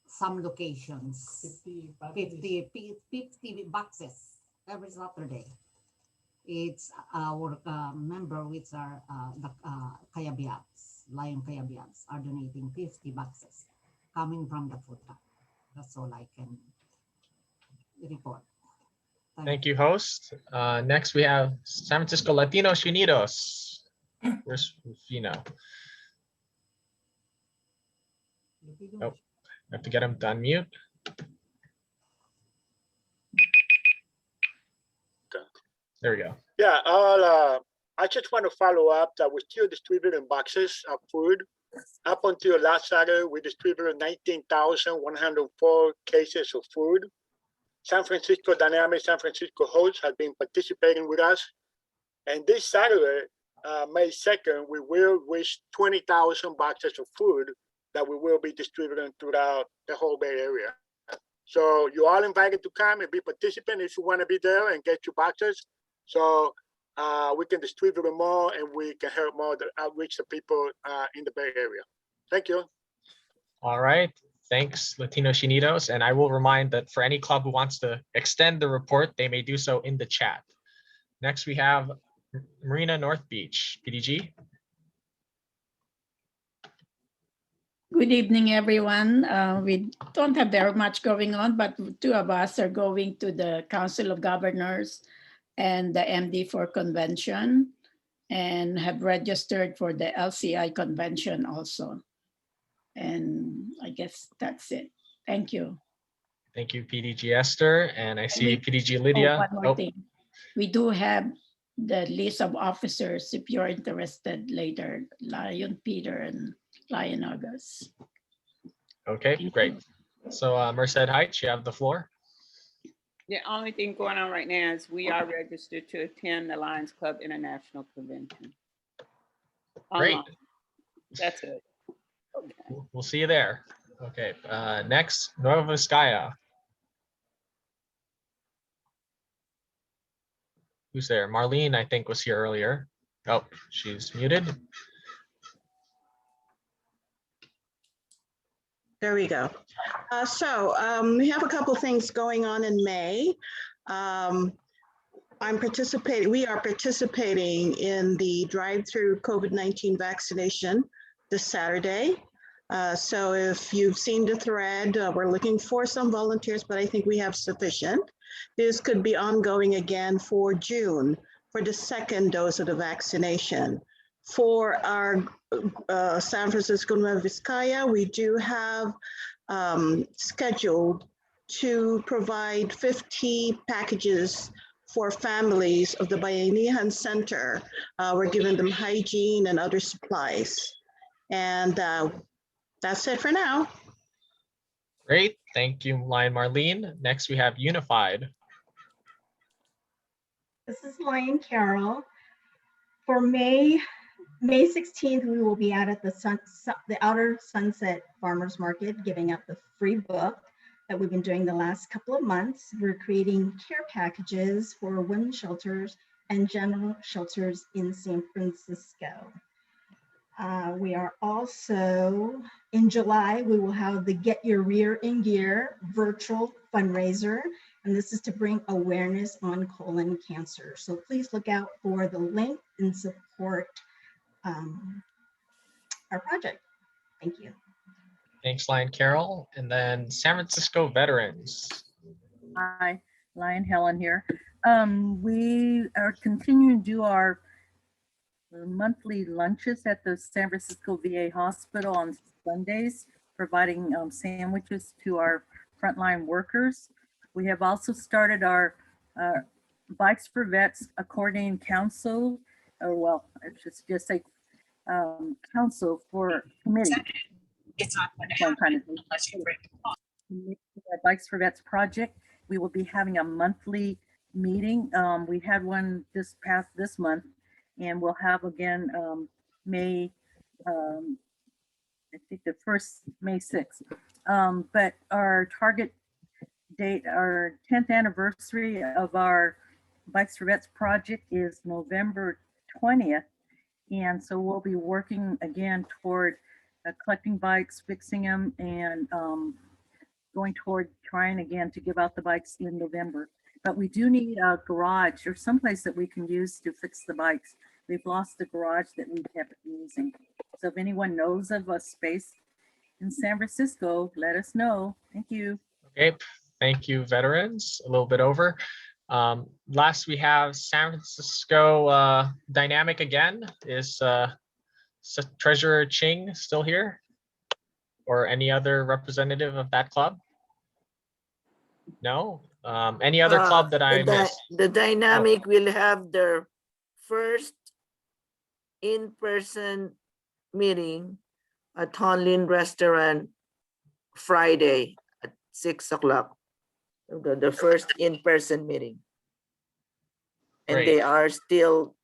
some locations. 50 boxes every Saturday. It's our member, which are the Kayabyats, Lion Kayabyats, are donating 50 boxes coming from the food bank. That's all I can report. Thank you, host. Next, we have San Francisco Latinos Unidos. Where's Rufino? Oh, I have to get him to unmute. There we go. Yeah, I just want to follow up that we're still distributing boxes of food. Up until last Saturday, we distributed 19,104 cases of food. San Francisco Dynamic, San Francisco Host have been participating with us. And this Saturday, May 2nd, we will reach 20,000 boxes of food that we will be distributing throughout the whole Bay Area. So you're all invited to come and be participant if you want to be there and get your boxes. So we can distribute them more and we can help more to outreach the people in the Bay Area. Thank you. All right. Thanks, Latinos Unidos. And I will remind that for any club who wants to extend the report, they may do so in the chat. Next, we have Marina North Beach, PDG. Good evening, everyone. We don't have very much going on, but two of us are going to the Council of Governors and the MD4 convention and have registered for the LCI convention also. And I guess that's it. Thank you. Thank you, PDG Esther. And I see we- PDG Lydia. one more thing. We do have the list of officers if you're interested later, Lion Peter and Lion August. Okay, great. So Merced Heights, you have the floor. The only thing going on right now is we are registered to attend the Lions Club International Convention. Great. Online. That's it. We'll see you there. Okay, next, Nueva Vizcaya. Who's there? Marlene, I think, was here earlier. Oh, she's muted. There we go. We have a couple things going on in May. We are participating in the drive-through COVID-19 vaccination this Saturday. So if you've seen the thread, we're looking for some volunteers, but I think we have sufficient. This could be ongoing again for June for the second dose of the vaccination. For our San Francisco Nueva Vizcaya, we do have scheduled to provide 50 packages for families of the Bayanihan Center. We're giving them hygiene and other supplies. And that's it for now. Great, thank you, Lion Marlene. Next, we have Unified. This is Lion Carol. For May 16th, we will be out at the Outer Sunset Farmers Market, giving out the free book that we've been doing the last couple of months. We're creating care packages for women's shelters and general shelters in San Francisco. We are also, in July, we will have the Get Your Rear in Gear virtual fundraiser, and this is to bring awareness on colon cancer. So please look out for the link and support our project. Thank you. Thanks, Lion Carol. And then San Francisco Veterans. Hi, Lion Helen here. We are continuing to do our monthly lunches at the San Francisco VA Hospital on Sundays, providing sandwiches to our frontline workers. We have also started our Bikes for Vets Coordinating Council, or well, I should just say council for committee. It's not going to happen unless you break the law. Our Bikes for Vets project. We will be having a monthly meeting. We had one this month, and we'll have again May, I think the first May 6th. But our target date, our 10th anniversary of our Bikes for Vets project is November 20th. And so we'll be working again toward collecting bikes, fixing them, and going toward trying again to give out the bikes in November. But we do need a garage or someplace that we can use to fix the bikes. We've lost the garage that we kept using. So if anyone knows of a space in San Francisco, let us know. Thank you. Okay, thank you, veterans. A little bit over. Last, we have San Francisco Dynamic again. Is Treasurer Ching still here? Or any other representative of that club? No? Any other club that I missed? The Dynamic will have their first in-person meeting at Honlin Restaurant Friday at 6 o'clock. The first in-person meeting. And Great. they are still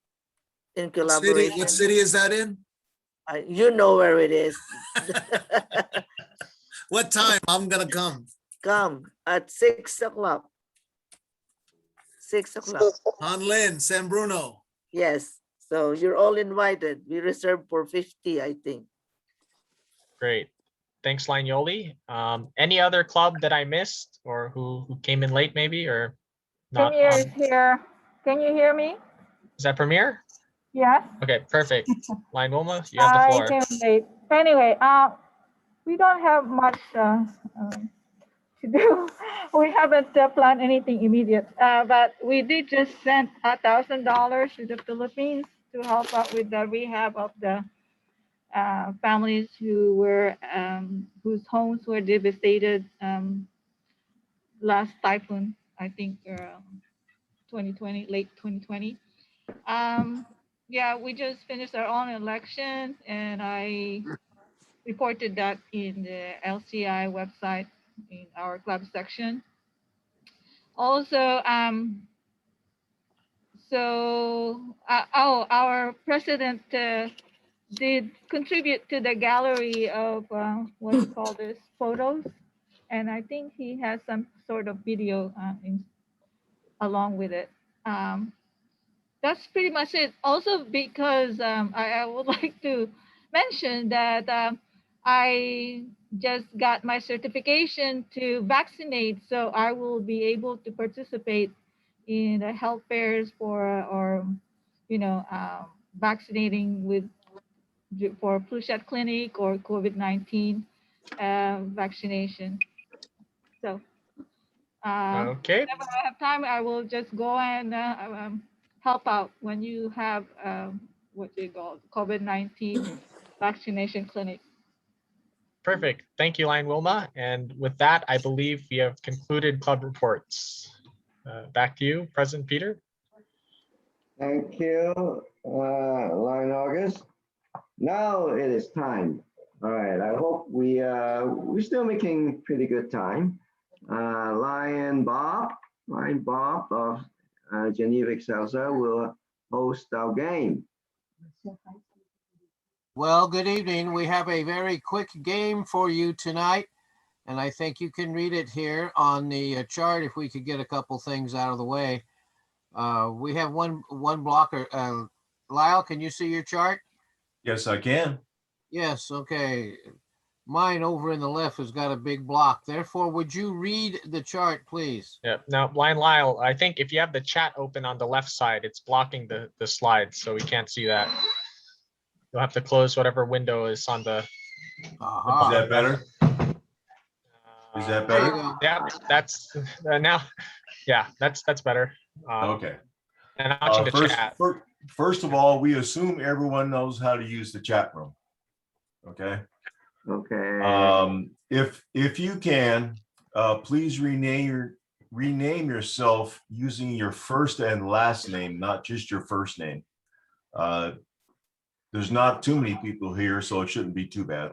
in collaboration. What city is that in? You know where it is. What time? I'm gonna come. Come at 6 o'clock. 6 o'clock. Honlin, San Bruno. Yes. So you're all invited. We reserved for 50, I think. Great. Thanks, Line Yoli. Any other club that I missed or who came in late maybe or not? Can you hear me? Is that Premier? Yes. Okay, perfect. Line Wilma, you have the I floor. came late. Anyway, we don't have much to do. We haven't planned anything immediate, but we did just send $1,000 to the Philippines to help out with the rehab of the families who were whose homes were devastated last typhoon, I think 2020, late 2020. Yeah, we just finished our own election, and I reported that in the LCI website in our club section. Also, our president did contribute to the gallery of what you call this, photos, and I think he has some sort of video along with it. That's pretty much it. Also, because I would like to mention that I just got my certification to vaccinate, so I will be able to participate in the health fairs or vaccinating for flu shot clinic or COVID-19 vaccination. So Okay. whenever I have time, I will just go and help out when you have what you call COVID-19 vaccination clinic. Perfect. Thank you, Line Wilma. And with that, I believe we have concluded club reports. Back to you, President Peter. Thank you, Line August. Now it is time. All right, I hope we're still making pretty good time. Line Bob of Geneva Excelsior will host our game. Well, good evening. We have a very quick game for you tonight, and I think you can read it here on the chart if we could get a couple things out of the way. We have one blocker. Lyle, can you see your chart? Yes, I can. Yes, okay. Mine over in the left has got a big block. Therefore, would you read the chart, please? Yeah. Now, Line Lyle, I think if you have the chat open on the left side, it's blocking the slides, so we can't see that. You'll have to close whatever window is on the. Is that better? Is that better? Yeah, that's now. Yeah, that's better. Okay. And I'm watching the chat. First of all, we assume everyone knows how to use the chat room. Okay. Okay. If you can, please rename yourself using your first and last name, not just your first name. There's not too many people here, so it shouldn't be too bad.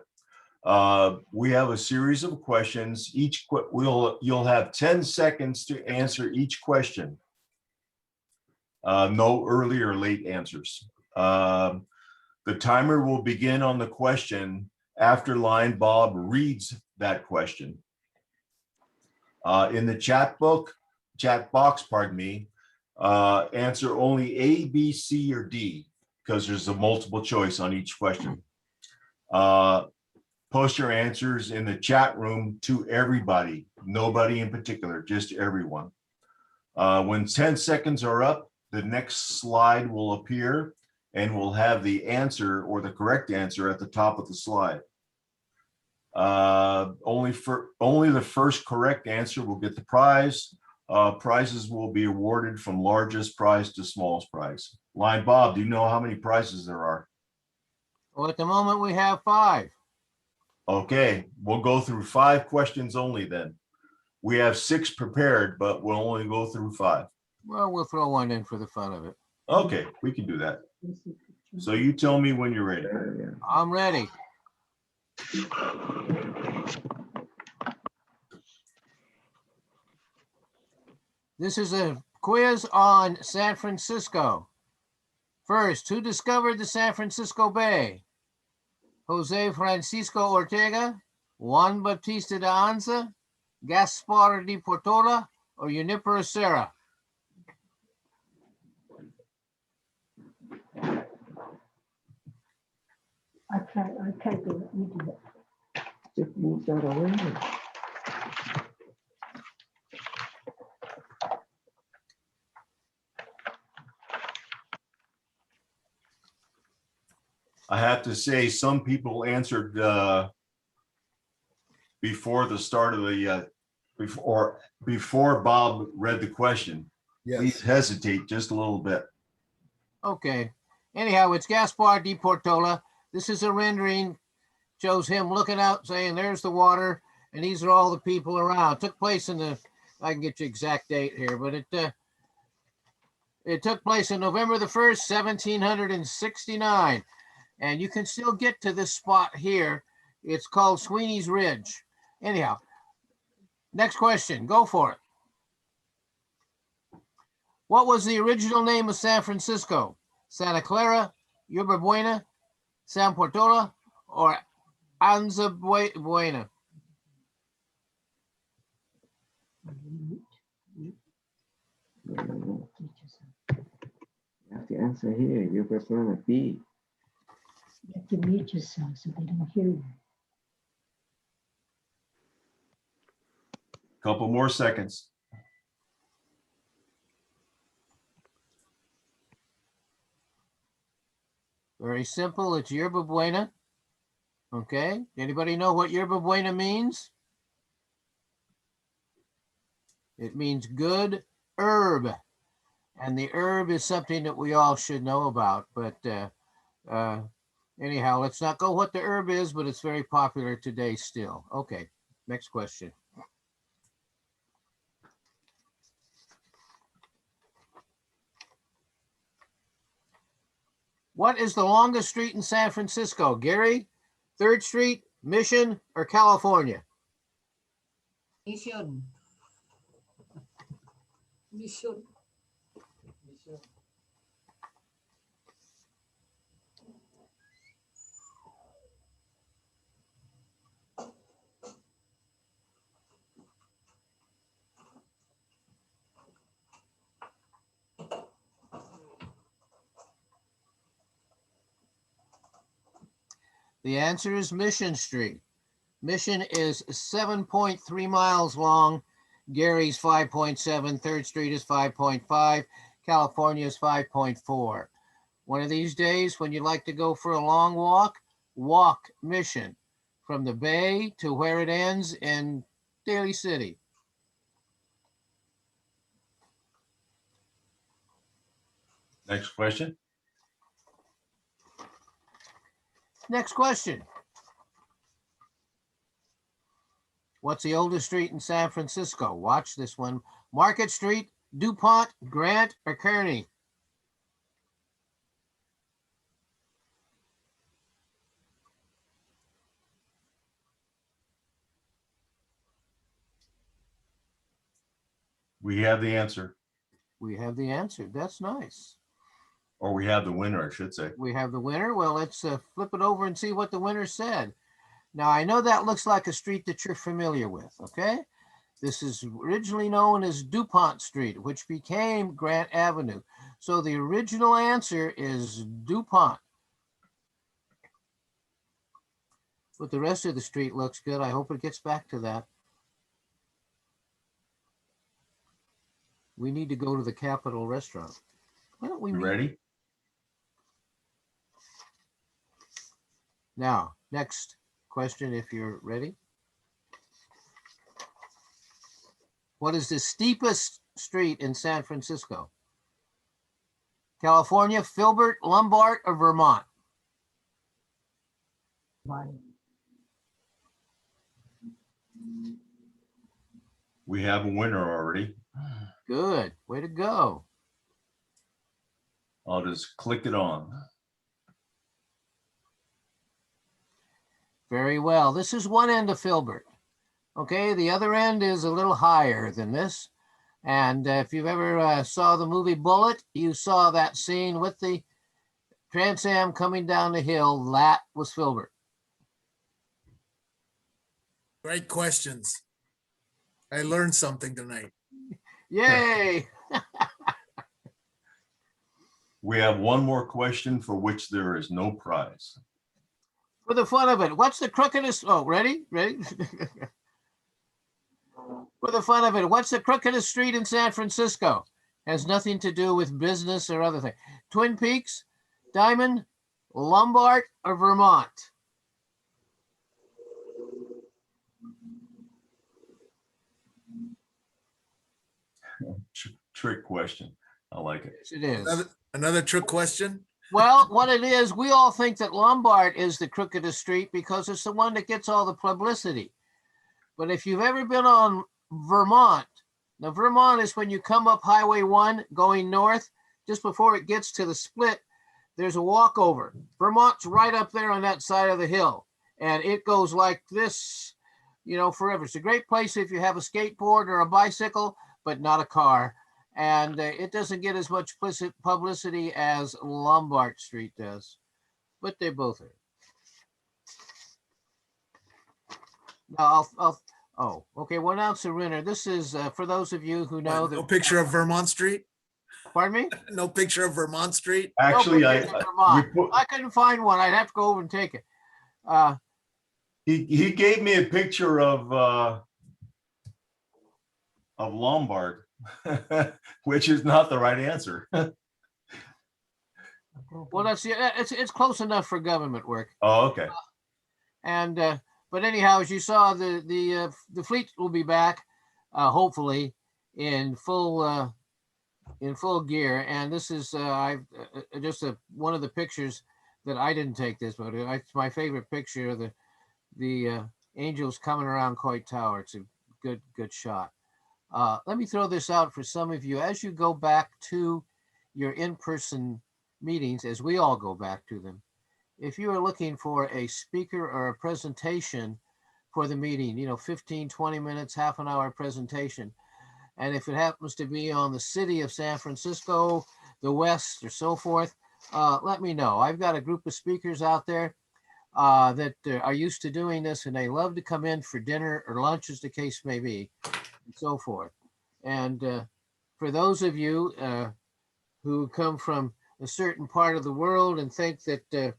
We have a series of questions. You'll have 10 seconds to answer each question. No early or late answers. The timer will begin on the question after Line Bob reads that question. In the chat box, pardon me, answer only A, B, C, or D, because there's a multiple choice on each question. Post your answers in the chat room to everybody, nobody in particular, just everyone. When 10 seconds are up, the next slide will appear and we'll have the answer or the correct answer at the top of the slide. Only the first correct answer will get the prize. Prizes will be awarded from largest prize to smallest prize. Line Bob, do you know how many prizes there are? Well, at the moment we have 5. Okay, we'll go through 5 questions only then. We have 6 prepared, but we'll only go through 5. Well, we'll throw one in for the fun of it. Okay, we can do that. So you tell me when you're ready. I'm ready. This is a quiz on San Francisco. First, who discovered the San Francisco Bay? Jose Francisco Ortega, Juan Bautista de Anza, Gaspar de Portola, or Junipero Serra? I can't do it. You do it. Just move that away. I have to say, some people answered before the start of the, before Bob read the question. Please Yes. hesitate just a little bit. Okay. Anyhow, it's Gaspar de Portola. This is a rendering, shows him looking out saying, there's the water, and these are all the people around. It took place in the, I can get you exact date here, but it took place on November the 1st, 1769. And you can still get to this spot here. It's called Sweeney's Ridge. Anyhow, next question, go for it. What was the original name of San Francisco? Santa Clara, Yerba Buena, San Portola, or Anza Buena? You have to answer here. You prefer a B. You have to mute yourself so they don't hear you. Couple more seconds. Very simple. It's Yerba Buena. Okay. Anybody know what Yerba Buena means? It means good herb. And the herb is something that we all should know about. But anyhow, let's not go what the herb is, but it's very popular today still. Okay. Next question. What is the longest street in San Francisco? Gary, 3rd Street, Mission, or California? Mission. Mission. The answer is Mission Street. Mission is 7.3 miles long. Gary's 5.7. 3rd Street is 5.5. California is 5.4. One of these days, when you like to go for a long walk, walk Mission from the Bay to where it ends in Daly City. Next question. Next question. What's the oldest street in San Francisco? Watch this one. Market Street, DuPont, Grant, or Kearney? We have the answer. We have the answer. That's nice. Or we have the winner, I should say. We have the winner. Well, let's flip it over and see what the winner said. Now, I know that looks like a street that you're familiar with, okay? This is originally known as DuPont Street, which became Grant Avenue. So the original answer is DuPont. But the rest of the street looks good. I hope it gets back to that. We need to go to the Capitol Restaurant. Why don't we meet? Ready? Now, next question, if you're ready. What is the steepest street in San Francisco? California, Filbert, Lombard, or Vermont? We have a winner already. Good. Way to go. I'll just click it on. Very well. This is one end of Filbert. Okay, the other end is a little higher than this. And if you've ever saw the movie Bullet, you saw that scene with the Trans Am coming down the hill. That was Filbert. Great questions. I learned something tonight. Yay! We have one more question for which there is no prize. For the fun of it, what's the crookedest? Oh, ready? Ready? For the fun of it, what's the crookedest street in San Francisco? Has nothing to do with business or other thing. Twin Peaks, Diamond, Lombard or Vermont? Trick question. I like it. Yes, it is. Another trick question? Well, what it is, we all think that Lombard is the crookedest street because it's the one that gets all the publicity. But if you've ever been on Vermont, now Vermont is when you come up Highway 1 going north, just before it gets to the split, there's a walkover. Vermont's right up there on that side of the hill. And it goes like this, you know, forever. It's a great place if you have a skateboard or a bicycle, but not a car. And it doesn't get as much publicity as Lombard Street does, but they both are. Now oh, okay. Well, now Serena, this is for those of you who know that. No picture of Vermont Street? Pardon me? No picture of Vermont Street? Actually, I couldn't find one. I'd have to go over and take it. He gave me a picture of Lombard, which is not the right answer. Well, it's close enough for government work. Oh, okay. But anyhow, as you saw, the fleet will be back, hopefully in full gear. And this is just one of the pictures that I didn't take this, but it's my favorite picture of the angels coming around Coit Tower. It's a good shot. Let me throw this out for some of you. As you go back to your in-person meetings, as we all go back to them, if you are looking for a speaker or a presentation for the meeting, 15, 20 minutes, half an hour presentation, and if it happens to be on the city of San Francisco, the West, or so forth, let me know. I've got a group of speakers out there that are used to doing this, and they love to come in for dinner or lunch, as the case may be, and so forth. And for those of you who come from a certain part of the world and think that the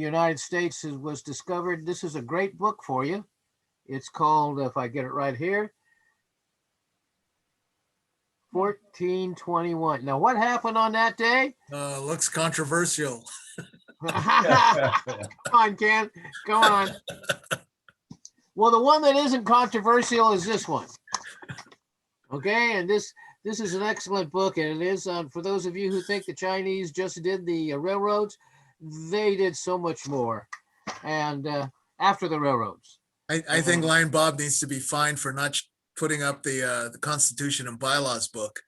United States was discovered, this is a great book for you. It's called, if I get it right here, 1421. Now, what happened on that day? Looks controversial. Come on, Ken. Come on. Well, the one that isn't controversial is this one. Okay, and this is an excellent book, and it is for those of you who think the Chinese just did the railroads, they did so much more. And after the railroads. I think Lion Bob needs to be fined for not putting up the Constitution and Bylaws book.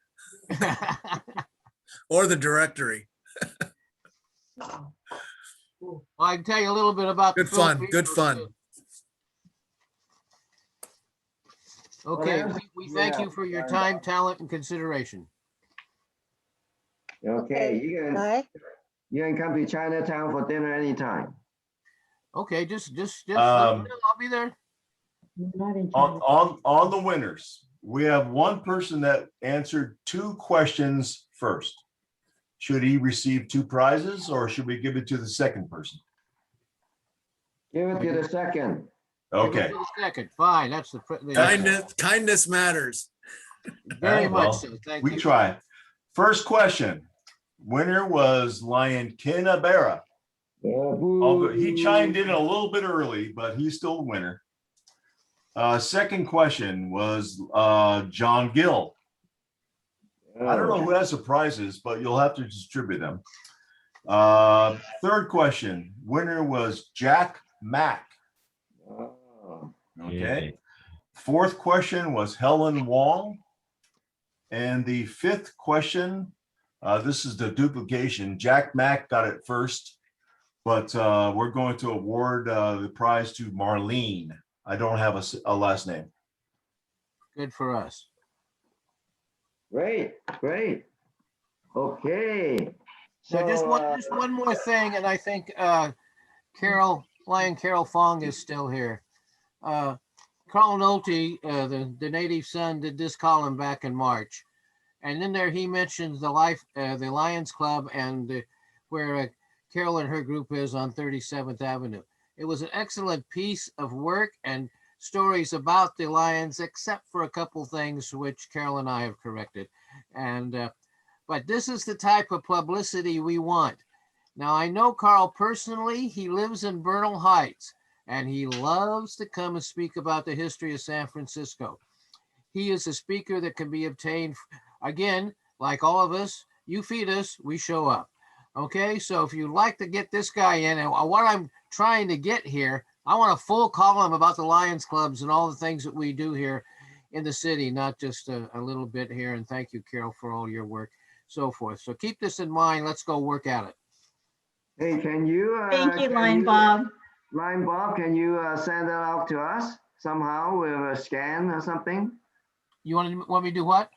Or the directory. Well, I can tell you a little bit about good fun. Good fun. Okay, we thank you for your time, talent, and consideration. Okay, you can come to Chinatown for dinner anytime. Okay, just I'll be there. On the winners, we have one person that answered 2 questions first. Should he receive 2 prizes, or should we give it to the second person? Give it to the second. Okay. Second, fine. That's kindness matters. Very much so. Thank you. We try. First question. Winner was Lion Kinabera. Although he chimed in a little bit early, but he's still the winner. Second question was John Gill. I don't know who has the prizes, but you'll have to distribute them. Third question. Winner was Jack Mack. Okay. Fourth question was Helen Wong. And the fifth question, this is the duplication. Jack Mack got it first, but we're going to award the prize to Marlene. I don't have a last name. Good for us. Great. Okay. So just one more thing, and I think Lion Carol Fong is still here. Carl Nolte, the native son, did this column back in March, and in there he mentions the Lions Club and where Carol and her group is on 37th Avenue. It was an excellent piece of work and stories about the Lions, except for a couple things which Carol and I have corrected. And but this is the type of publicity we want. Now, I know Carl personally. He lives in Bernal Heights, and he loves to come and speak about the history of San Francisco. He is a speaker that can be obtained, again, like all of us. You feed us, we show up. Okay, so if you'd like to get this guy in, and what I'm trying to get here, I want a full column about the Lions Clubs and all the things that we do here in the city, not just a little bit here. And thank you, Carol, for all your work, so forth. So keep this in mind. Let's go work at it. Hey, can you? Thank you, Lion Bob. Lion Bob, can you send that out to us somehow with a scan or something? You want me to do what?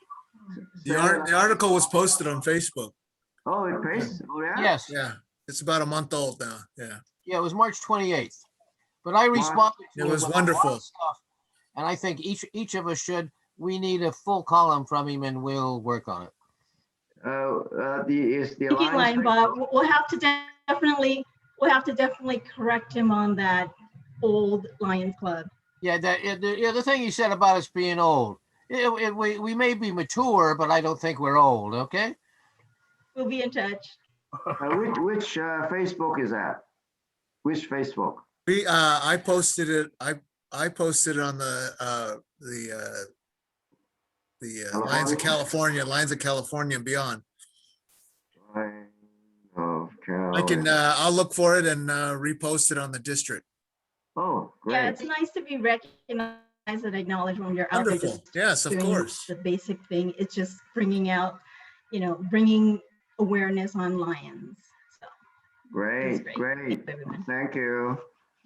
The article was posted on Facebook. Oh, it pasted? Oh, yeah? Yes. Yeah, it's about a month old now. Yeah. Yeah, it was March 28th. But I responded to it was with a lot of wonderful. stuff, and I think each of us should. We need a full column from him, and we'll work on it. Is the Thank you, Lion Bob. We'll have to definitely correct him on that old Lions Club. Yeah, the thing you said about us being old. We may be mature, but I don't think we're old. Okay. We'll be in touch. Which Facebook is that? Which Facebook? I posted it. I posted it on the Lions of California and beyond. I can. I'll look for it and repost it on the district. Oh, great. Yeah, it's nice to be recognized and acknowledged when you're out there. Wonderful. Just Yes, of doing course. The basic thing. It's just bringing out, bringing awareness on Lions. So Great. Thank you.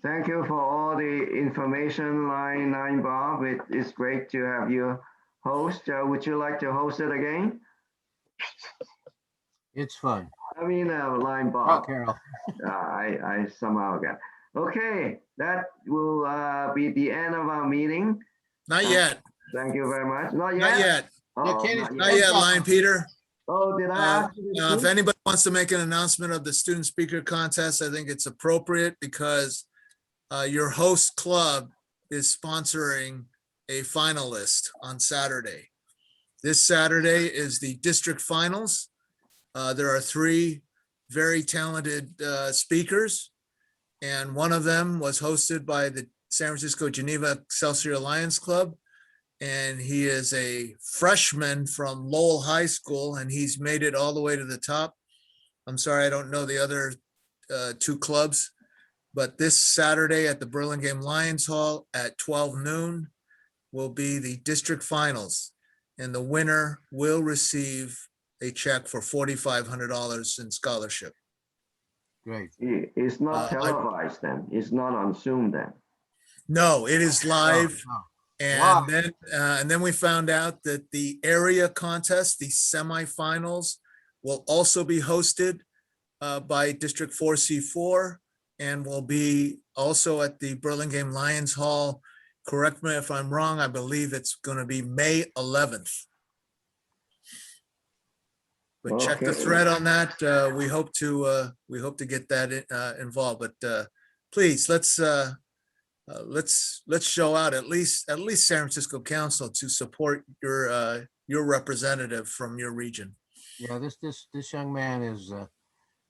Thank you for all the information, Lion Bob. It's great to have you host. Would you like to host it again? It's fun. I mean, Lion Bob. Oh, Carol. I somehow got. Okay, that will be the end of our meeting. Not yet. Thank you very much. Not yet. Not yet. Oh, Not yet, Lion Peter. Oh, did I ask you to If speak? anybody wants to make an announcement of the student speaker contest, I think it's appropriate because your host club is sponsoring a finalist on Saturday. This Saturday is the district finals. There are 3 very talented speakers, and one of them was hosted by the San Francisco Geneva Excelsior Lions Club. And he is a freshman from Lowell High School, and he's made it all the way to the top. I'm sorry, I don't know the other 2 clubs, but this Saturday at the Burlingame Lions Hall at 12 noon will be the district finals, and the winner will receive a check for $4,500 in scholarship. Great. It's not televised then. It's not on Zoom then. No, it is live. Oh. And Wow. then we found out that the area contest, the semifinals, will also be hosted by District 4C4 and will be also at the Burlingame Lions Hall. Correct me if I'm wrong. I believe it's going to be May 11th. But check the Okay. thread on that. We hope to get that involved. But please let's show out at least San Francisco Council to support your representative from your region. Yeah, this young man is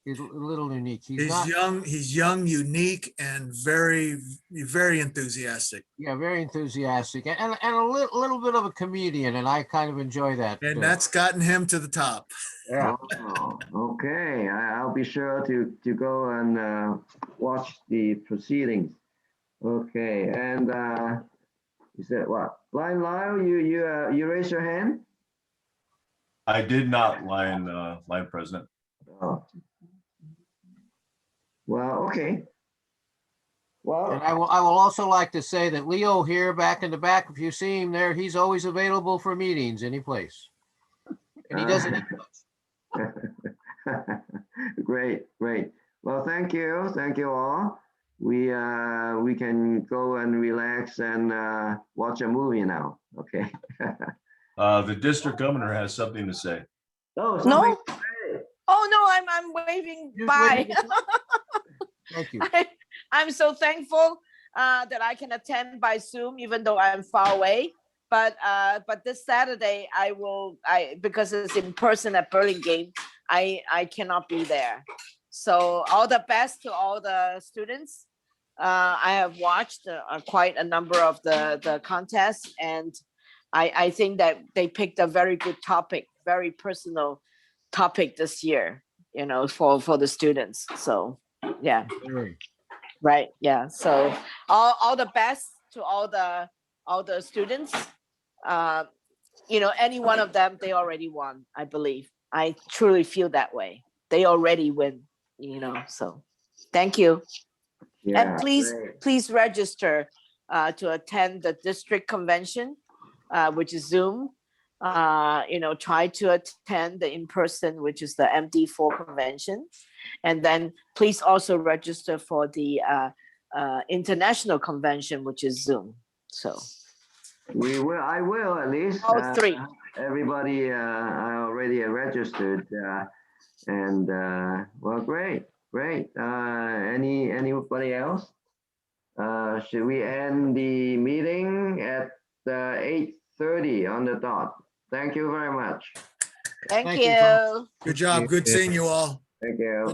he's a little unique. He's young, unique, and very enthusiastic. Yeah, very enthusiastic and a little bit of a comedian, and I kind of enjoy that. And that's gotten him to the top. Yeah. Oh, okay, I'll be sure to go and watch the proceedings. Okay, and you said what? Lion Lyle, you raise your hand? I did not, Lion President. Oh. Well, okay. Well, And I will also like to say that Leo here back in the back, if you see him there, he's always available for meetings any place. And he doesn't eat much. Great. Well, thank you all. We can go and relax and watch a movie now. Okay. The district governor has something to say. Oh, No. Oh no, I'm waving bye. Thank you. I'm so thankful that I can attend by Zoom, even though I'm far away. But this Saturday because it's in person at Burlingame, I cannot be there. So all the best to all the students. I have watched quite a number of the contests, and I think that they picked a very good topic, very personal topic this year, you know, for the students. So yeah. Right, yeah. So all the best to all the students. You know, any one of them, they already won, I believe. I truly feel that way. They already win, you know, so thank you. And Yeah, please, great. please register to attend the district convention, which is Zoom. You know, try to attend the in-person, which is the MD4 convention. And then please also register for the international convention, which is Zoom. So I will at least. all three. Everybody I already registered. And well, great. Anybody else? Should we end the meeting at 8:30 on the dot? Thank you very much. Thank Thank you, you. Good job. Good seeing you all. Thank you.